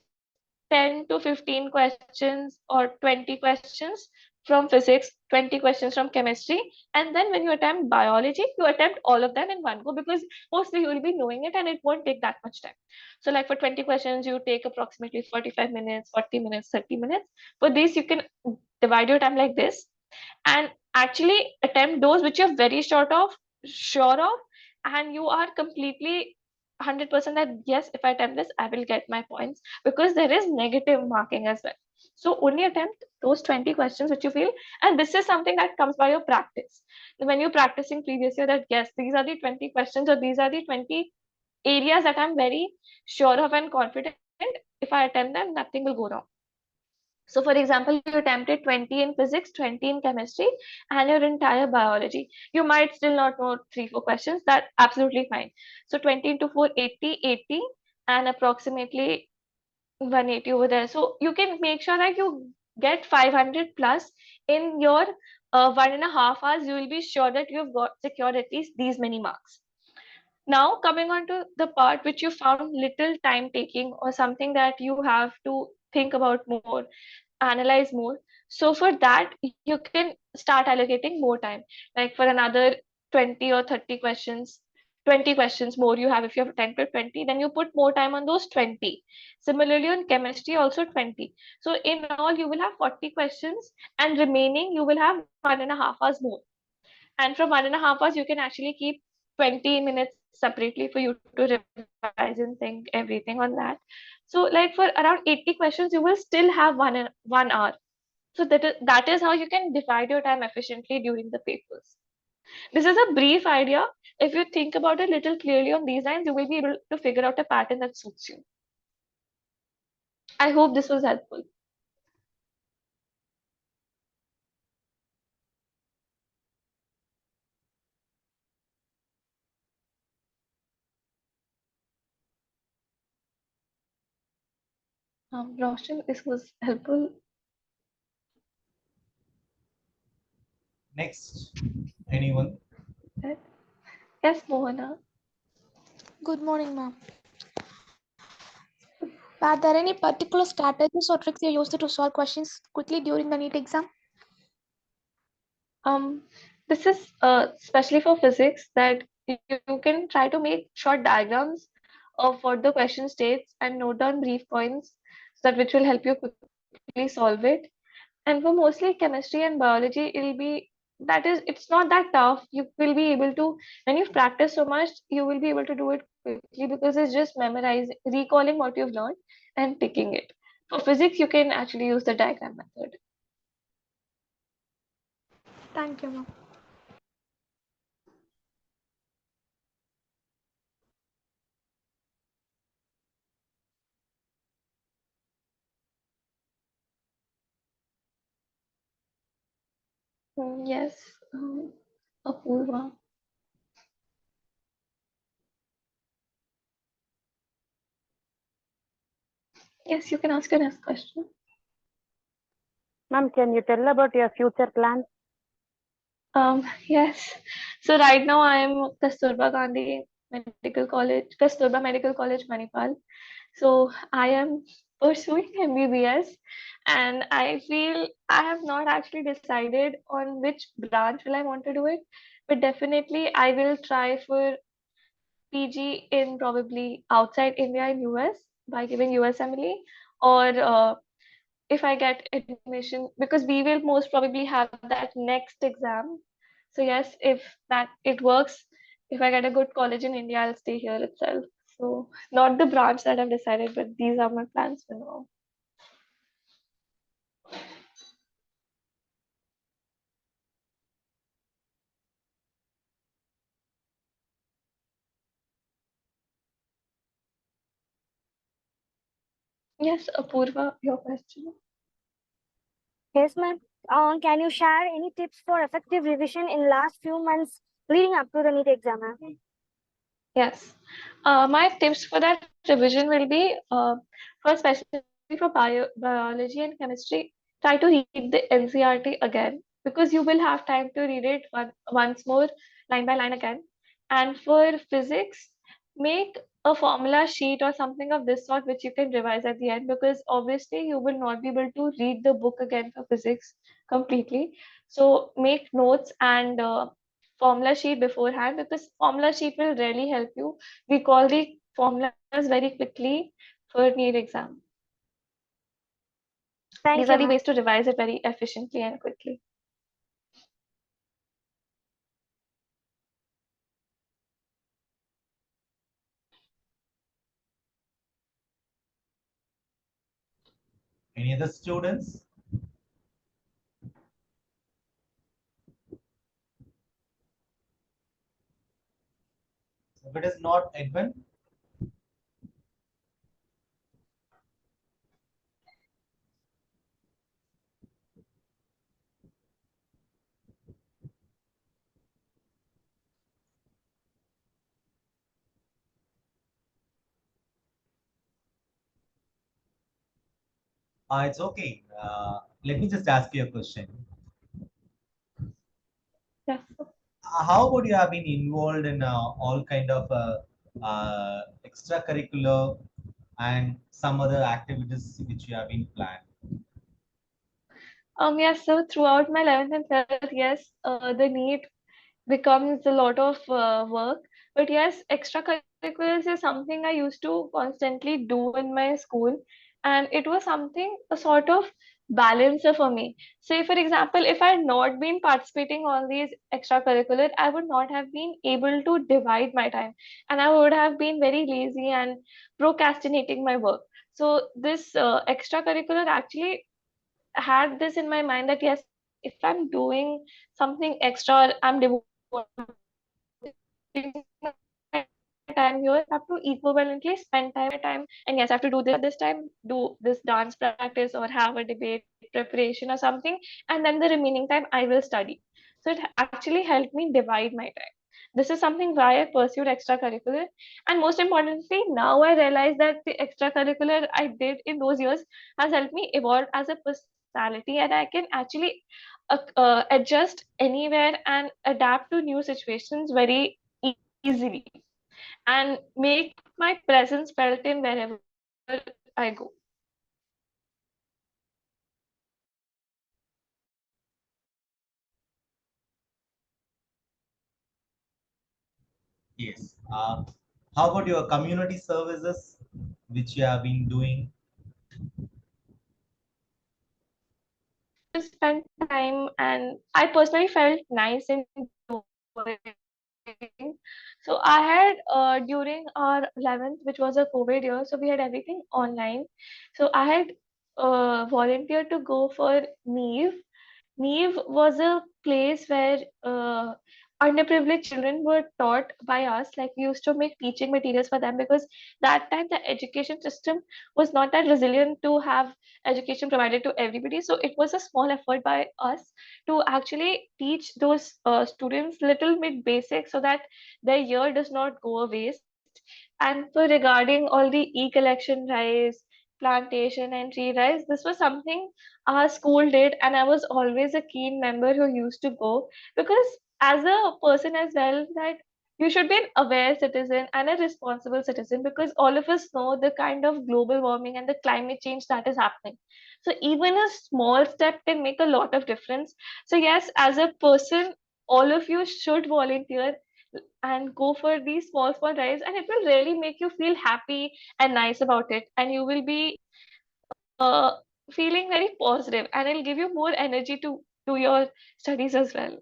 10 to 15 questions or 20 questions from physics, 20 questions from chemistry, and then when you attempt biology, you attempt all of them in one go, because mostly you will be knowing it and it won't take that much time. So like for 20 questions, you take approximately 45 minutes, 40 minutes, 30 minutes. For this, you can divide your time like this and actually attempt those which you're very sure of, and you are completely 100% that yes, if I attempt this, I will get my points, because there is negative marking as well. So only attempt those 20 questions which you feel, and this is something that comes by your practice. When you're practicing previous year, that yes, these are the 20 questions or these are the 20 areas that I'm very sure of and confident, if I attempt them, nothing will go wrong. So for example, you attempted 20 in physics, 20 in chemistry, and your entire biology. You might still not know 3-4 questions. That's absolutely fine. So 20 into 4, 80, 80, and approximately 180 over there. So you can make sure that you get 500 plus in your 1.5 hours. You will be sure that you've got secured at least these many marks. Now coming on to the part which you found little time taking or something that you have to think about more, analyze more. So for that, you can start allocating more time. Like for another 20 or 30 questions, 20 questions more you have, if you have 10 to 20, then you put more time on those 20. Similarly on chemistry also 20. So in all you will have 40 questions, and remaining you will have 1.5 hours more. And from 1.5 hours, you can actually keep 20 minutes separately for you to revise and think everything on that. So like for around 80 questions, you will still have 1 hour. So that is how you can divide your time efficiently during the papers. This is a brief idea. If you think about it a little clearly on these lines, you will be able to figure out a pattern that suits you. I hope this was helpful. Roshan, this was helpful. Next, anyone? Yes, Mohana. Good morning, ma'am. Are there any particular strategies or tricks you used to solve questions quickly during the NEET exam? This is especially for physics, that you can try to make short diagrams of what the question states and note down brief points, so that which will help you quickly solve it. And for mostly chemistry and biology, it's not that tough. You will be able to, when you've practiced so much, you will be able to do it quickly, because it's just memorizing, recalling what you've learned and ticking it. For physics, you can actually use the diagram method. Thank you, ma'am. Yes, Apurva. Yes, you can ask your next question. Ma'am, can you tell about your future plans? Yes. So right now I am Kasturba Gandhi Medical College, Kasturba Medical College, Manipal. So I am pursuing MBBS, and I feel I have not actually decided on which branch will I want to do it, but definitely I will try for PG in probably outside India in US by giving USMLE, or if I get admission, because we will most probably have that next exam. So yes, if that it works, if I get a good college in India, I'll stay here itself. So not the branch that I've decided, but these are my plans for now. Yes, Apurva, your question. Yes, ma'am. Can you share any tips for effective revision in last few months leading up to the NEET exam, ma'am? Yes. My tips for that revision will be, first, specialize for biology and chemistry, try to read the NCRT again because you will have time to read it once more, line by line again. And for physics, make a formula sheet or something of this sort which you can revise at the end because obviously you will not be able to read the book again for physics completely. So make notes and formula sheet beforehand because formula sheet will really help you recall the formulas very quickly for NEET exam. Thank These you, are the ma'am. ways to revise it very efficiently and quickly. Any other students? If it is not Edwin, it's okay. Let me just ask you a question. Yes. How about you have been involved in all kind of extracurricular and some other activities which you have been planned? Yes, so throughout my 11th and 12th, yes, the NEET becomes a lot of work. But yes, extracurriculars is something I used to constantly do in my school, and it was something a sort of balancer for me. Say, for example, if I had not been participating on these extracurricular, I would not have been able to divide my time, and I would have been very lazy and procrastinating my work. So this extracurricular actually had this in my mind that yes, if I'm doing something extra, I'm devoting my time here, I have to equivalently spend time my time. And yes, I have to do this at this time, do this dance practice or have a debate preparation or something, and then the remaining time I will study. So it actually helped me divide my time. This is something why I pursued extracurricular. And most importantly, now I realize that the extracurricular I did in those years has helped me evolve as a personality, and I can actually adjust anywhere and adapt to new situations very easily and make my presence felt in wherever I go. Yes. How about your community services which you have been doing? Just spent time, and I personally felt nice in doing. So I had during our 11th, which was a COVID year, so we had everything online. So I had volunteered to go for NEEV. NEEV was a place where underprivileged children were taught by us. Like we used to make teaching materials for them because that time the education system was not that resilient to have education provided to everybody. So it was a small effort by us to actually teach those students little bit basic so that their year does not go a waste. And for regarding all the e-collection drives, plantation and tree drives, this was something our school did, and I was always a keen member who used to go because as a person as well that you should be an aware citizen and a responsible citizen because all of us know the kind of global warming and the climate change that is happening. So even a small step can make a lot of difference. So yes, as a person, all of you should volunteer and go for these small drives, and it will really make you feel happy and nice about it, and you will be uh, feeling very positive, and it'll give you more energy to do your studies as well.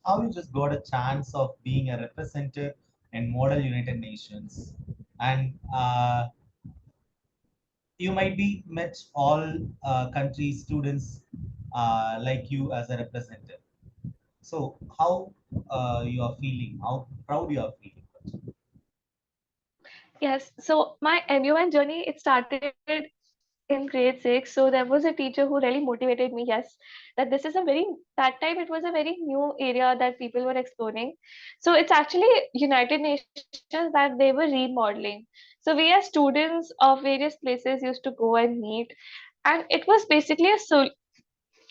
How you just got a chance of being a representative in Model United Nations, and you might be met all country students like you as a representative. So how you are feeling? How proud you are feeling? Yes, so my MUN journey, it started in grade 6. So there was a teacher who really motivated me, yes, that this is a very, that time it was a very new area that people were exploring. So it's actually United Nations that they were remodeling. So we as students of various places used to go and meet, and it was basically a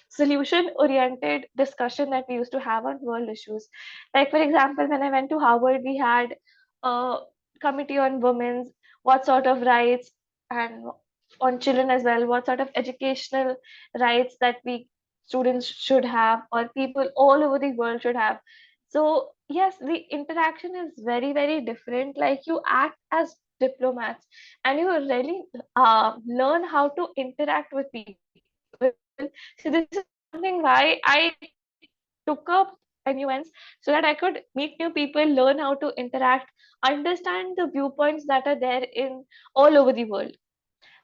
solution oriented discussion that we used to have on world issues. Like, for example, when I went to Harvard, we had a committee on women's, what sort of rights, and on children as well, what sort of educational rights that we students should have, or people all over the world should have. So yes, the interaction is very, very different. Like, you act as diplomats, and you really learn how to interact with people. So this is something why I took up MUNs, so that I could meet new people, learn how to interact, understand the viewpoints that are there in all over the world.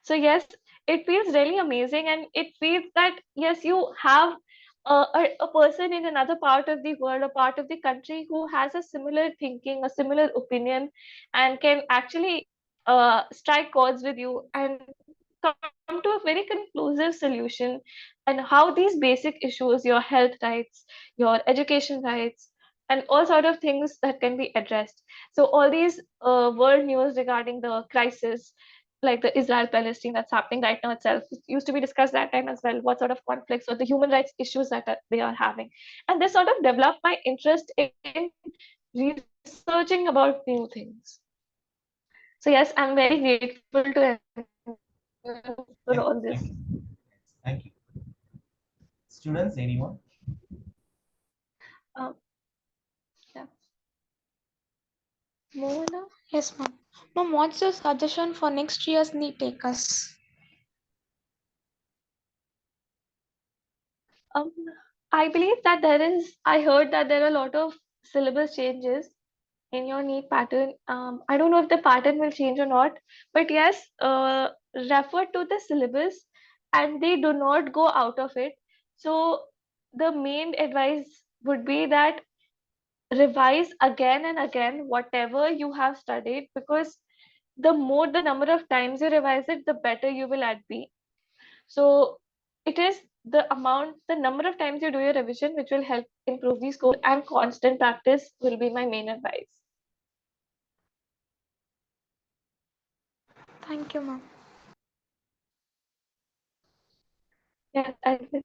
So yes, it feels really amazing, and it feels that yes, you have a person in another part of the world, a part of the country, who has a similar thinking, a similar opinion, and can actually strike chords with you and come to a very conclusive solution, and how these basic issues, your health rights, your education rights, and all sort of things that can be addressed. So all these world news regarding the crisis, like the Israel Palestine that's happening right now itself, it used to be discussed that time as well, what sort of conflicts or the human rights issues that they are having. And this sort of developed my interest in researching about new things. So yes, I'm very grateful to for all this. Thank you. Students, anyone? Yeah. Moana? Yes, ma'am. Ma'am, what's your suggestion for next year's NEET takers? Um, I believe that I heard that there are a lot of syllabus changes in your NEET pattern. I don't know if the pattern will change or not, but yes, refer to the syllabus and they do not go out of it. So the main advice would be that revise again and again whatever you have studied, because the more the number of times you revise it, the better you will at be. So it is the number of times you do your revision which will help improve the score, and constant practice will be my main advice. Thank you, ma'am. Yes, I will.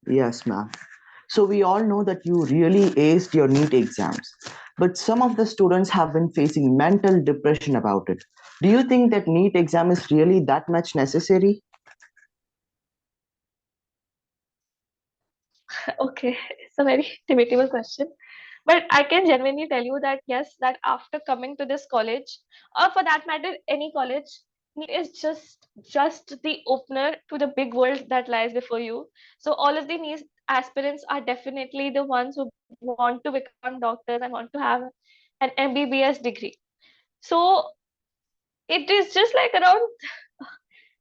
Yes, ma'am. So we all know that you really aced your NEET exams, but some of the students have been facing mental depression about it. Do you think that NEET exam is really that much necessary? Okay, it's a very debatable question. But I can genuinely tell you that yes, that after coming to this college, or for that matter, any college, NEET is just the opener to the big world that lies before you. So all of the NEET aspirants are definitely the ones who want to become doctors and want to have an MBBS degree. So it is just like around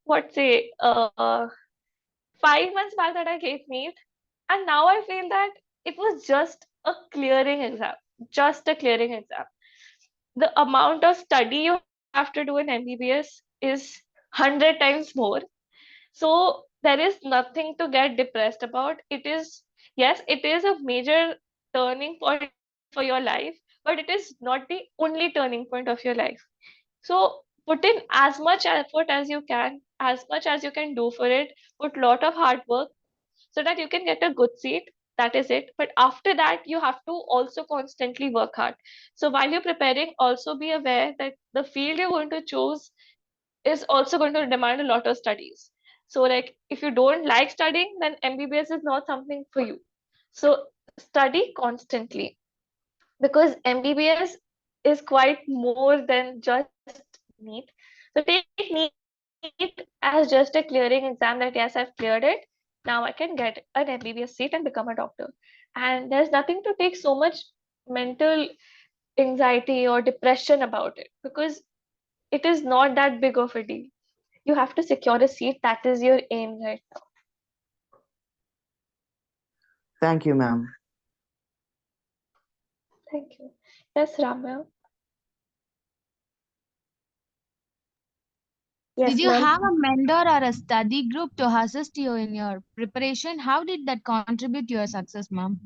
what say 5 months back that I gave NEET, and now I feel that it was just a clearing exam, just a clearing exam. The amount of study you have to do in MBBS is 100 times more. So there is nothing to get depressed about. It is, yes, it is a major turning point for your life, but it is not the only turning point of your life. So put in as much effort as you can, as much as you can do for it, put lot of hard work so that you can get a good seat. That is it. But after that, you have to also constantly work hard. So while you're preparing, also be aware that the field you're going to choose is also going to demand a lot of studies. So like if you don't like studying, then MBBS is not something for you. So study constantly, because MBBS is quite more than just NEET. So take NEET as just a clearing exam that yes, I've cleared it. Now I can get an MBBS seat and become a doctor. And there's nothing to take so much mental anxiety or depression about it, because it is not that big of a deal. You have to secure a seat. That is your aim right now. Thank you, ma'am. Thank you. Yes, Ramya. Did Yes, you ma'am. have a mentor or a study group to assist you in your preparation? How did that contribute to your success, ma'am?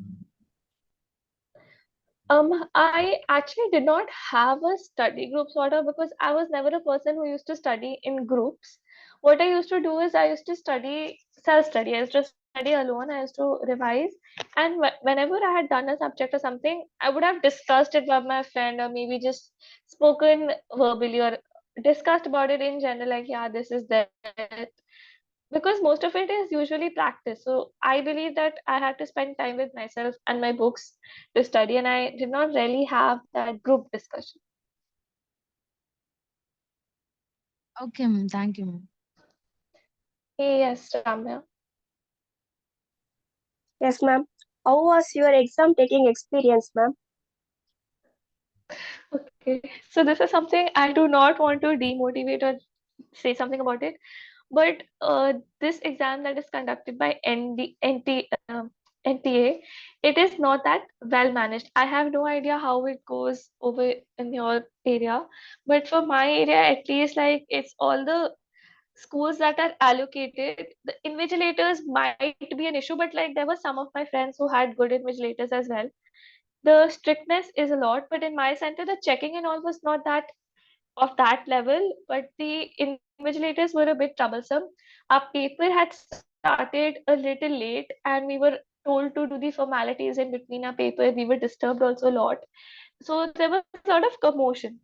I actually did not have a study group sort of because I was never a person who used to study in groups. What I used to do is I used to study self-study. I used to study alone. I used to revise, and whenever I had done a subject or something, I would have discussed it with my friend or maybe just spoken verbally or discussed about it in general, like, yeah, this is that. Because most of it is usually practice. So I believe that I had to spend time with myself and my books to study, and I did not really have that group discussion. Okay, ma'am. Thank you, ma'am. Yes, Ramya. Yes, ma'am. How was your exam taking experience, ma'am? Okay, so this is something I do not want to demotivate or say something about it, but this exam that is conducted by NTA, it is not that well managed. I have no idea how it goes over in your area, but for my area, at least, like it's all the schools that are allocated. The invigilators might be an issue, but like there were some of my friends who had good invigilators as well. The strictness is a lot, but in my center, the checking and all was not that of that level, but the invigilators were a bit troublesome. Our paper had started a little late, and we were told to do the formalities in between our paper. We were disturbed also a lot. So there was a lot of commotion.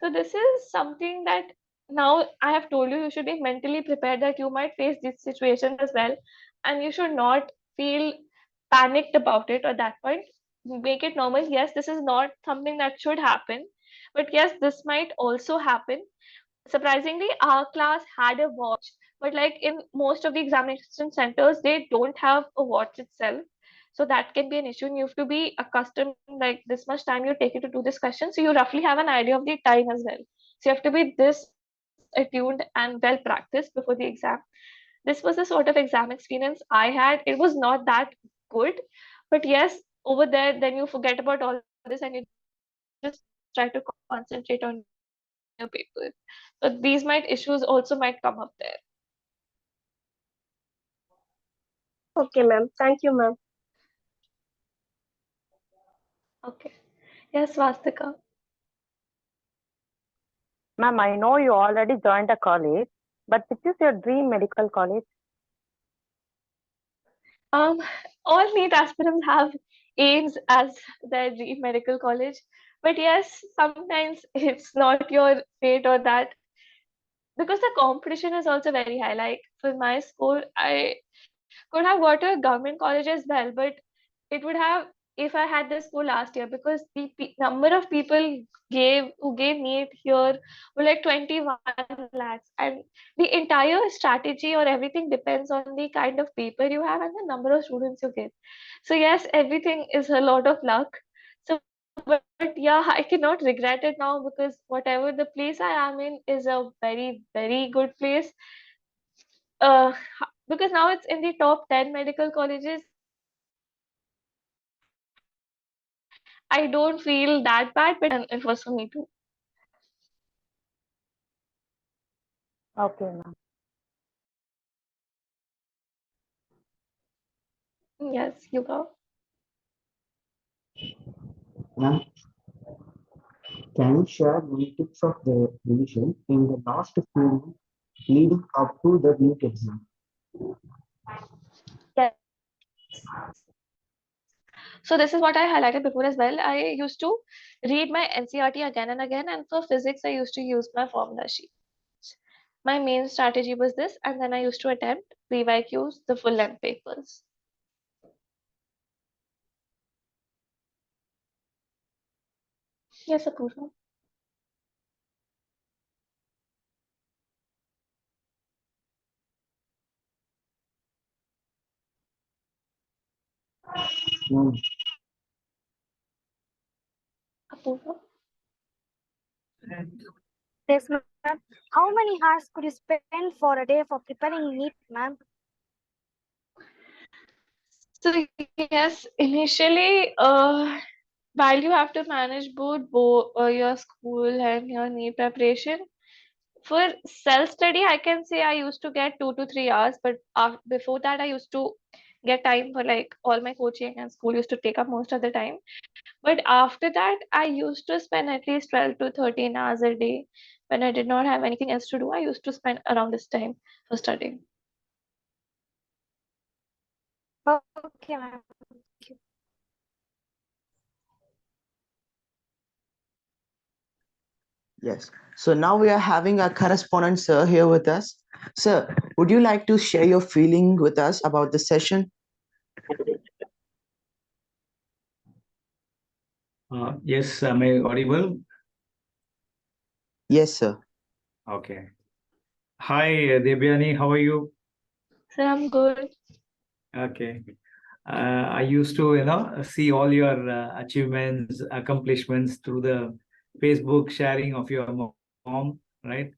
So this is something that now I have told you, you should be mentally prepared that you might face these situations as well, and you should not feel panicked about it at that point. Make it normal. Yes, this is not something that should happen, but yes, this might also happen. Surprisingly, our class had a watch, but like in most of the examination centers, they don't have a watch itself. So that can be an issue. And you have to be accustomed, like this much time you take it to do this question. So you roughly have an idea of the time as well. So you have to be this attuned and well practiced before the exam. This was the sort of exam experience I had. It was not that good, but yes, over there, then you forget about all this and you just try to concentrate on your paper. So these issues also might come up there. Okay, ma'am. Thank you, ma'am. Okay. Yes, Swastika. Ma'am, I know you already joined a college, but which is your dream medical college? Um, all NEET aspirants have aims as their dream medical college, but yes, sometimes it's not your fate or that because the competition is also very high. Like for my school, I could have got a government college as well, but it would have if I had this school last year because the number of people gave NEET here were like 21 lakhs, and the entire strategy or everything depends on the kind of paper you have and the number of students you get. So yes, everything is a lot of luck. So but yeah, I cannot regret it now because whatever the place I am in is a very good place. uh because now it's in the top 10 medical colleges. I don't feel that bad, but yes, it was for me too. Okay, ma'am. Yes, you go. Ma'am, can you share any tips of the revision in the last few months leading up to the NEET exam? Yes. So this is what I highlighted before as well. I used to read my NCRT again and again, and for physics, I used to use my formula sheets. My main strategy was this, and then I used to attempt PYQs, the full length papers. Yes, Apurva. Ma'am, Apurva. Yes, ma'am. How many hours could you spend for a day for preparing NEET, ma'am? So yes, initially, while you have to manage both your school and your NEET preparation, for self study, I can say I used to get 2 to 3 hours, but before that, I used to get time for like all my coaching, and school used to take up most of the time. But after that, I used to spend at least 12 to 13 hours a day. When I did not have anything else to do, I used to spend around this time for studying. Okay, ma'am. Yes. So now we are having our correspondent sir here with us. Sir, would you like to share your feeling with us about the session? Yes, am I audible? Yes, sir. Okay. Hi, Debyani, how are you? Sir, I'm good. Okay. I used to, see all your achievements, accomplishments through the Facebook sharing of your mom, right?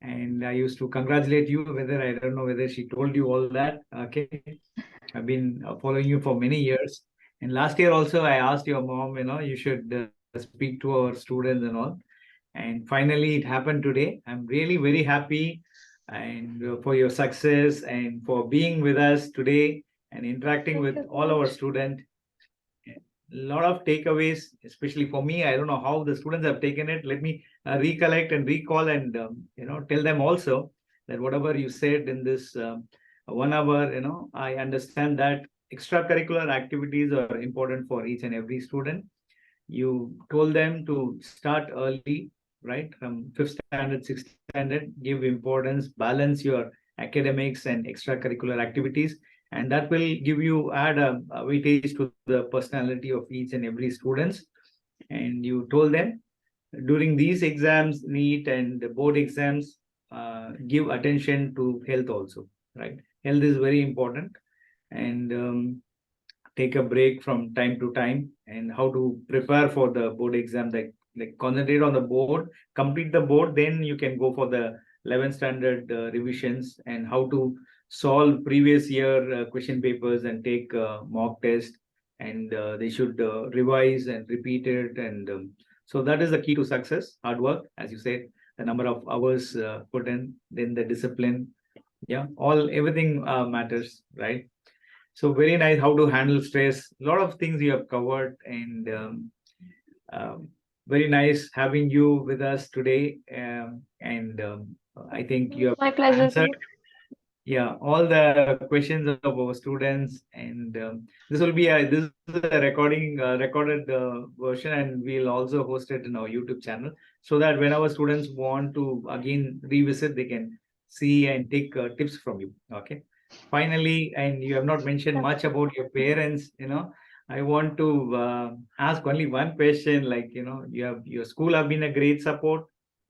And I used to congratulate you, whether I don't know whether she told you all that. Okay. I've been following you for many years. And last year also, I asked your mom, you should speak to our students and all. And finally, it happened today. I'm really very happy and for your success and for being with us today and interacting Thank with you so all our much. students. A lot of takeaways, especially for me. I don't know how the students have taken it. Let me recollect and recall and tell them also that whatever you said in this 1 hour, I understand that extracurricular activities are important for each and every student. You told them to start early, right? From fifth standard, sixth standard, give importance, balance your academics and extracurricular activities, and that will give you add a weightage to the personality of each and every students. And you told them during these exams, NEET and the board exams, give attention to health also, right? Health is very important, and take a break from time to time, and how to prepare for the board exam, like concentrate on the board, complete the board, then you can go for the 11th standard revisions, and how to solve previous year question papers and take mock test, and they should revise and repeat it, and so that is the key to success. Hard work, as you said, the number of hours put in, then the discipline, yeah, all everything matters, right? So very nice how to handle stress. A lot of things you have covered, and very nice having you with us today. And I think you have My pleasure, answered, too. yeah, all the questions of our students. And this is a recorded version, and we'll also host it in our YouTube channel, so that when our students want to again revisit, they can see and take tips from you. Okay. Finally, and you have not mentioned much about your parents, I want to ask only one question. Like, your school have been a great support.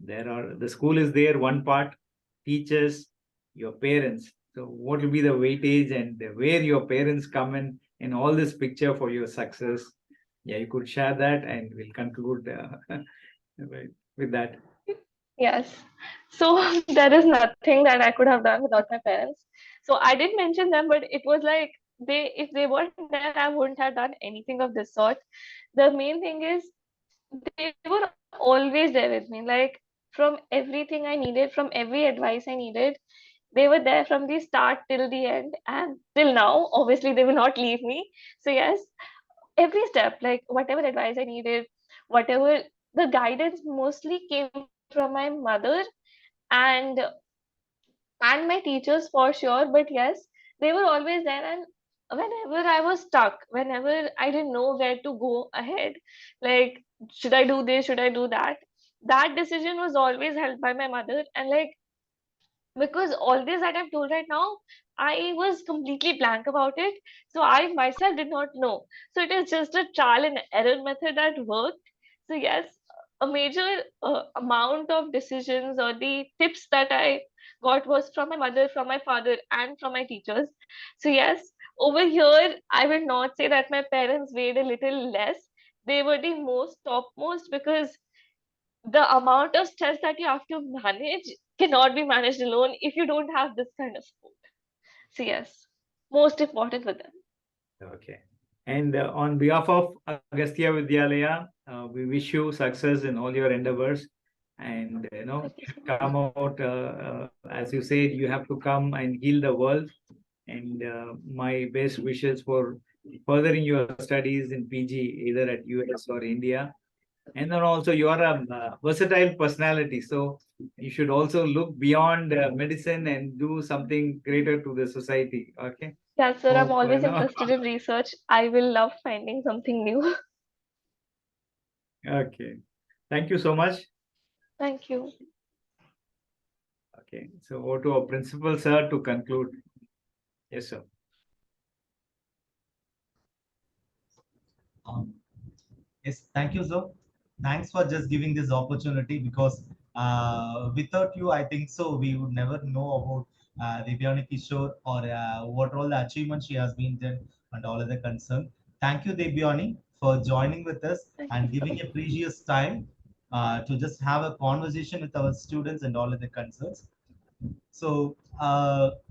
The school is there, one part, teachers, your parents. So what will be the weightage and where your parents come in all this picture for your success? Yeah, you could share that, and we'll conclude with that. Yes. So there is nothing that I could have done without my parents. So I did mention them, but it was like if they weren't there, I wouldn't have done anything of this sort. The main thing is they were always there with me. Like from everything I needed, from every advice I needed, they were there from the start till the end, and till now. Obviously, they will not leave me. So yes, every step, like whatever advice I needed, whatever the guidance mostly came from my mother and my teachers for sure. But yes, they were always there, and whenever I was stuck, whenever I didn't know where to go ahead, like should I do this, should I do that, that decision was always held by my mother. And like because all this that I've told right now, I was completely blank about it. So I myself did not know. So it is just a trial and error method that worked. So yes, a major amount of decisions or the tips that I got was from my mother, from my father, and from my teachers. So yes, over here, I will not say that my parents weighed a little less. They were the most topmost, because the amount of stress that you have to manage cannot be managed alone if you don't have this kind of support. So yes, most important for them. Okay. And on behalf of Agasthiya Vidyalaya, we wish you success in all your endeavors. And you should come out, as you said, you have to come and heal the world. and my best wishes for furthering your studies in PG, either at US or India. And then also you are a versatile personality, so you should also look beyond medicine and do something greater to the society. Okay. Yes, sir. I'm Hope, always no? interested in research. I will love finding something new. Okay. Thank you so much. Thank you. Okay. So over to our principal, sir, to conclude. Yes, sir. Yes, thank you, sir. Thanks for just giving this opportunity because without you, I think so we would never know about Debyani Kishore or what all the achievements she has been done and all other concern. Thank you, Debyani, for joining with us and giving a precious time to just have a conversation with our students and all other concerns. So,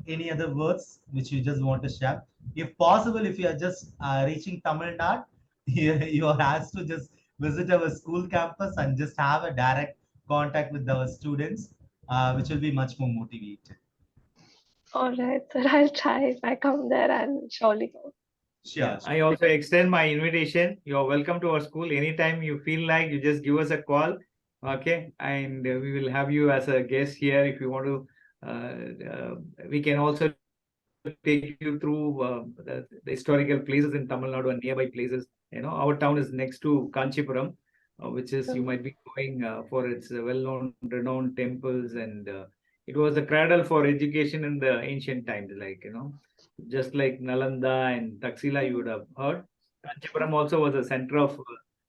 any other words which you just want to share? If possible, if you are just reaching Tamil Nadu, you are asked to just visit our school campus and just have a direct contact with our students, which will be much more motivated. All right, sir. I'll try. If I come there, I'll surely go. Yeah, I also extend my invitation. You're welcome to our school anytime you feel like. You just give us a call, okay, and we will have you as a guest here if you want to. We can also take you through the historical places in Tamil Nadu and nearby places. You know, our town is next to Kanchipuram, which is you might be going for its well-known, renowned temples, and it was a cradle for education in the ancient times. Like just like Nalanda and Taxila, you would have heard. Kanchipuram also was a center of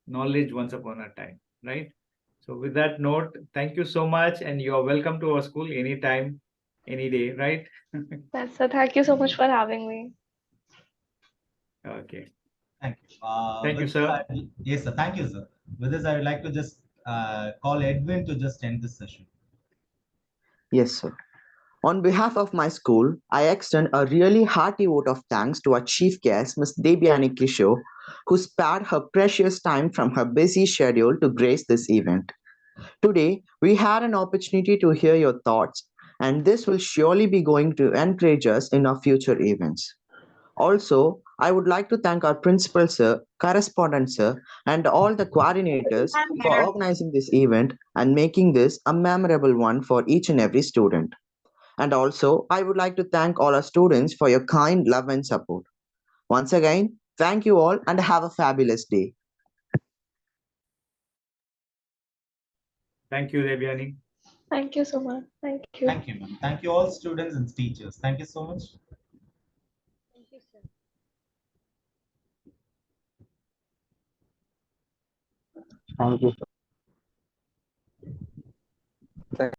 knowledge once upon a time, right? So with that note, thank you so much, and you are welcome to our school anytime, any day, right? Yes, sir. Thank you so much for having me. Okay. Thank you. Thank you, With sir. yes, sir. Thank you, sir. With this, I would like to just call Edwin to just end this session. Yes, sir. On behalf of my school, I extend a really hearty vote of thanks to our chief guest, Ms. Debyani Kishore, who spared her precious time from her busy schedule to grace this event. Today, we had an opportunity to hear your thoughts, and this will surely be going to encourage us in our future events. Also, I would like to thank our principal sir, correspondent sir, and all the coordinators for organizing this event and making this a memorable one for each and every student. And also, I would like to thank all our students for your kind love and support. Once again, thank you all and have a fabulous day. Thank you, Debyani. Thank you so much. Thank you. Thank you, ma'am. Thank you, all students and teachers. Thank you so much. Thank you, sir. Thank you.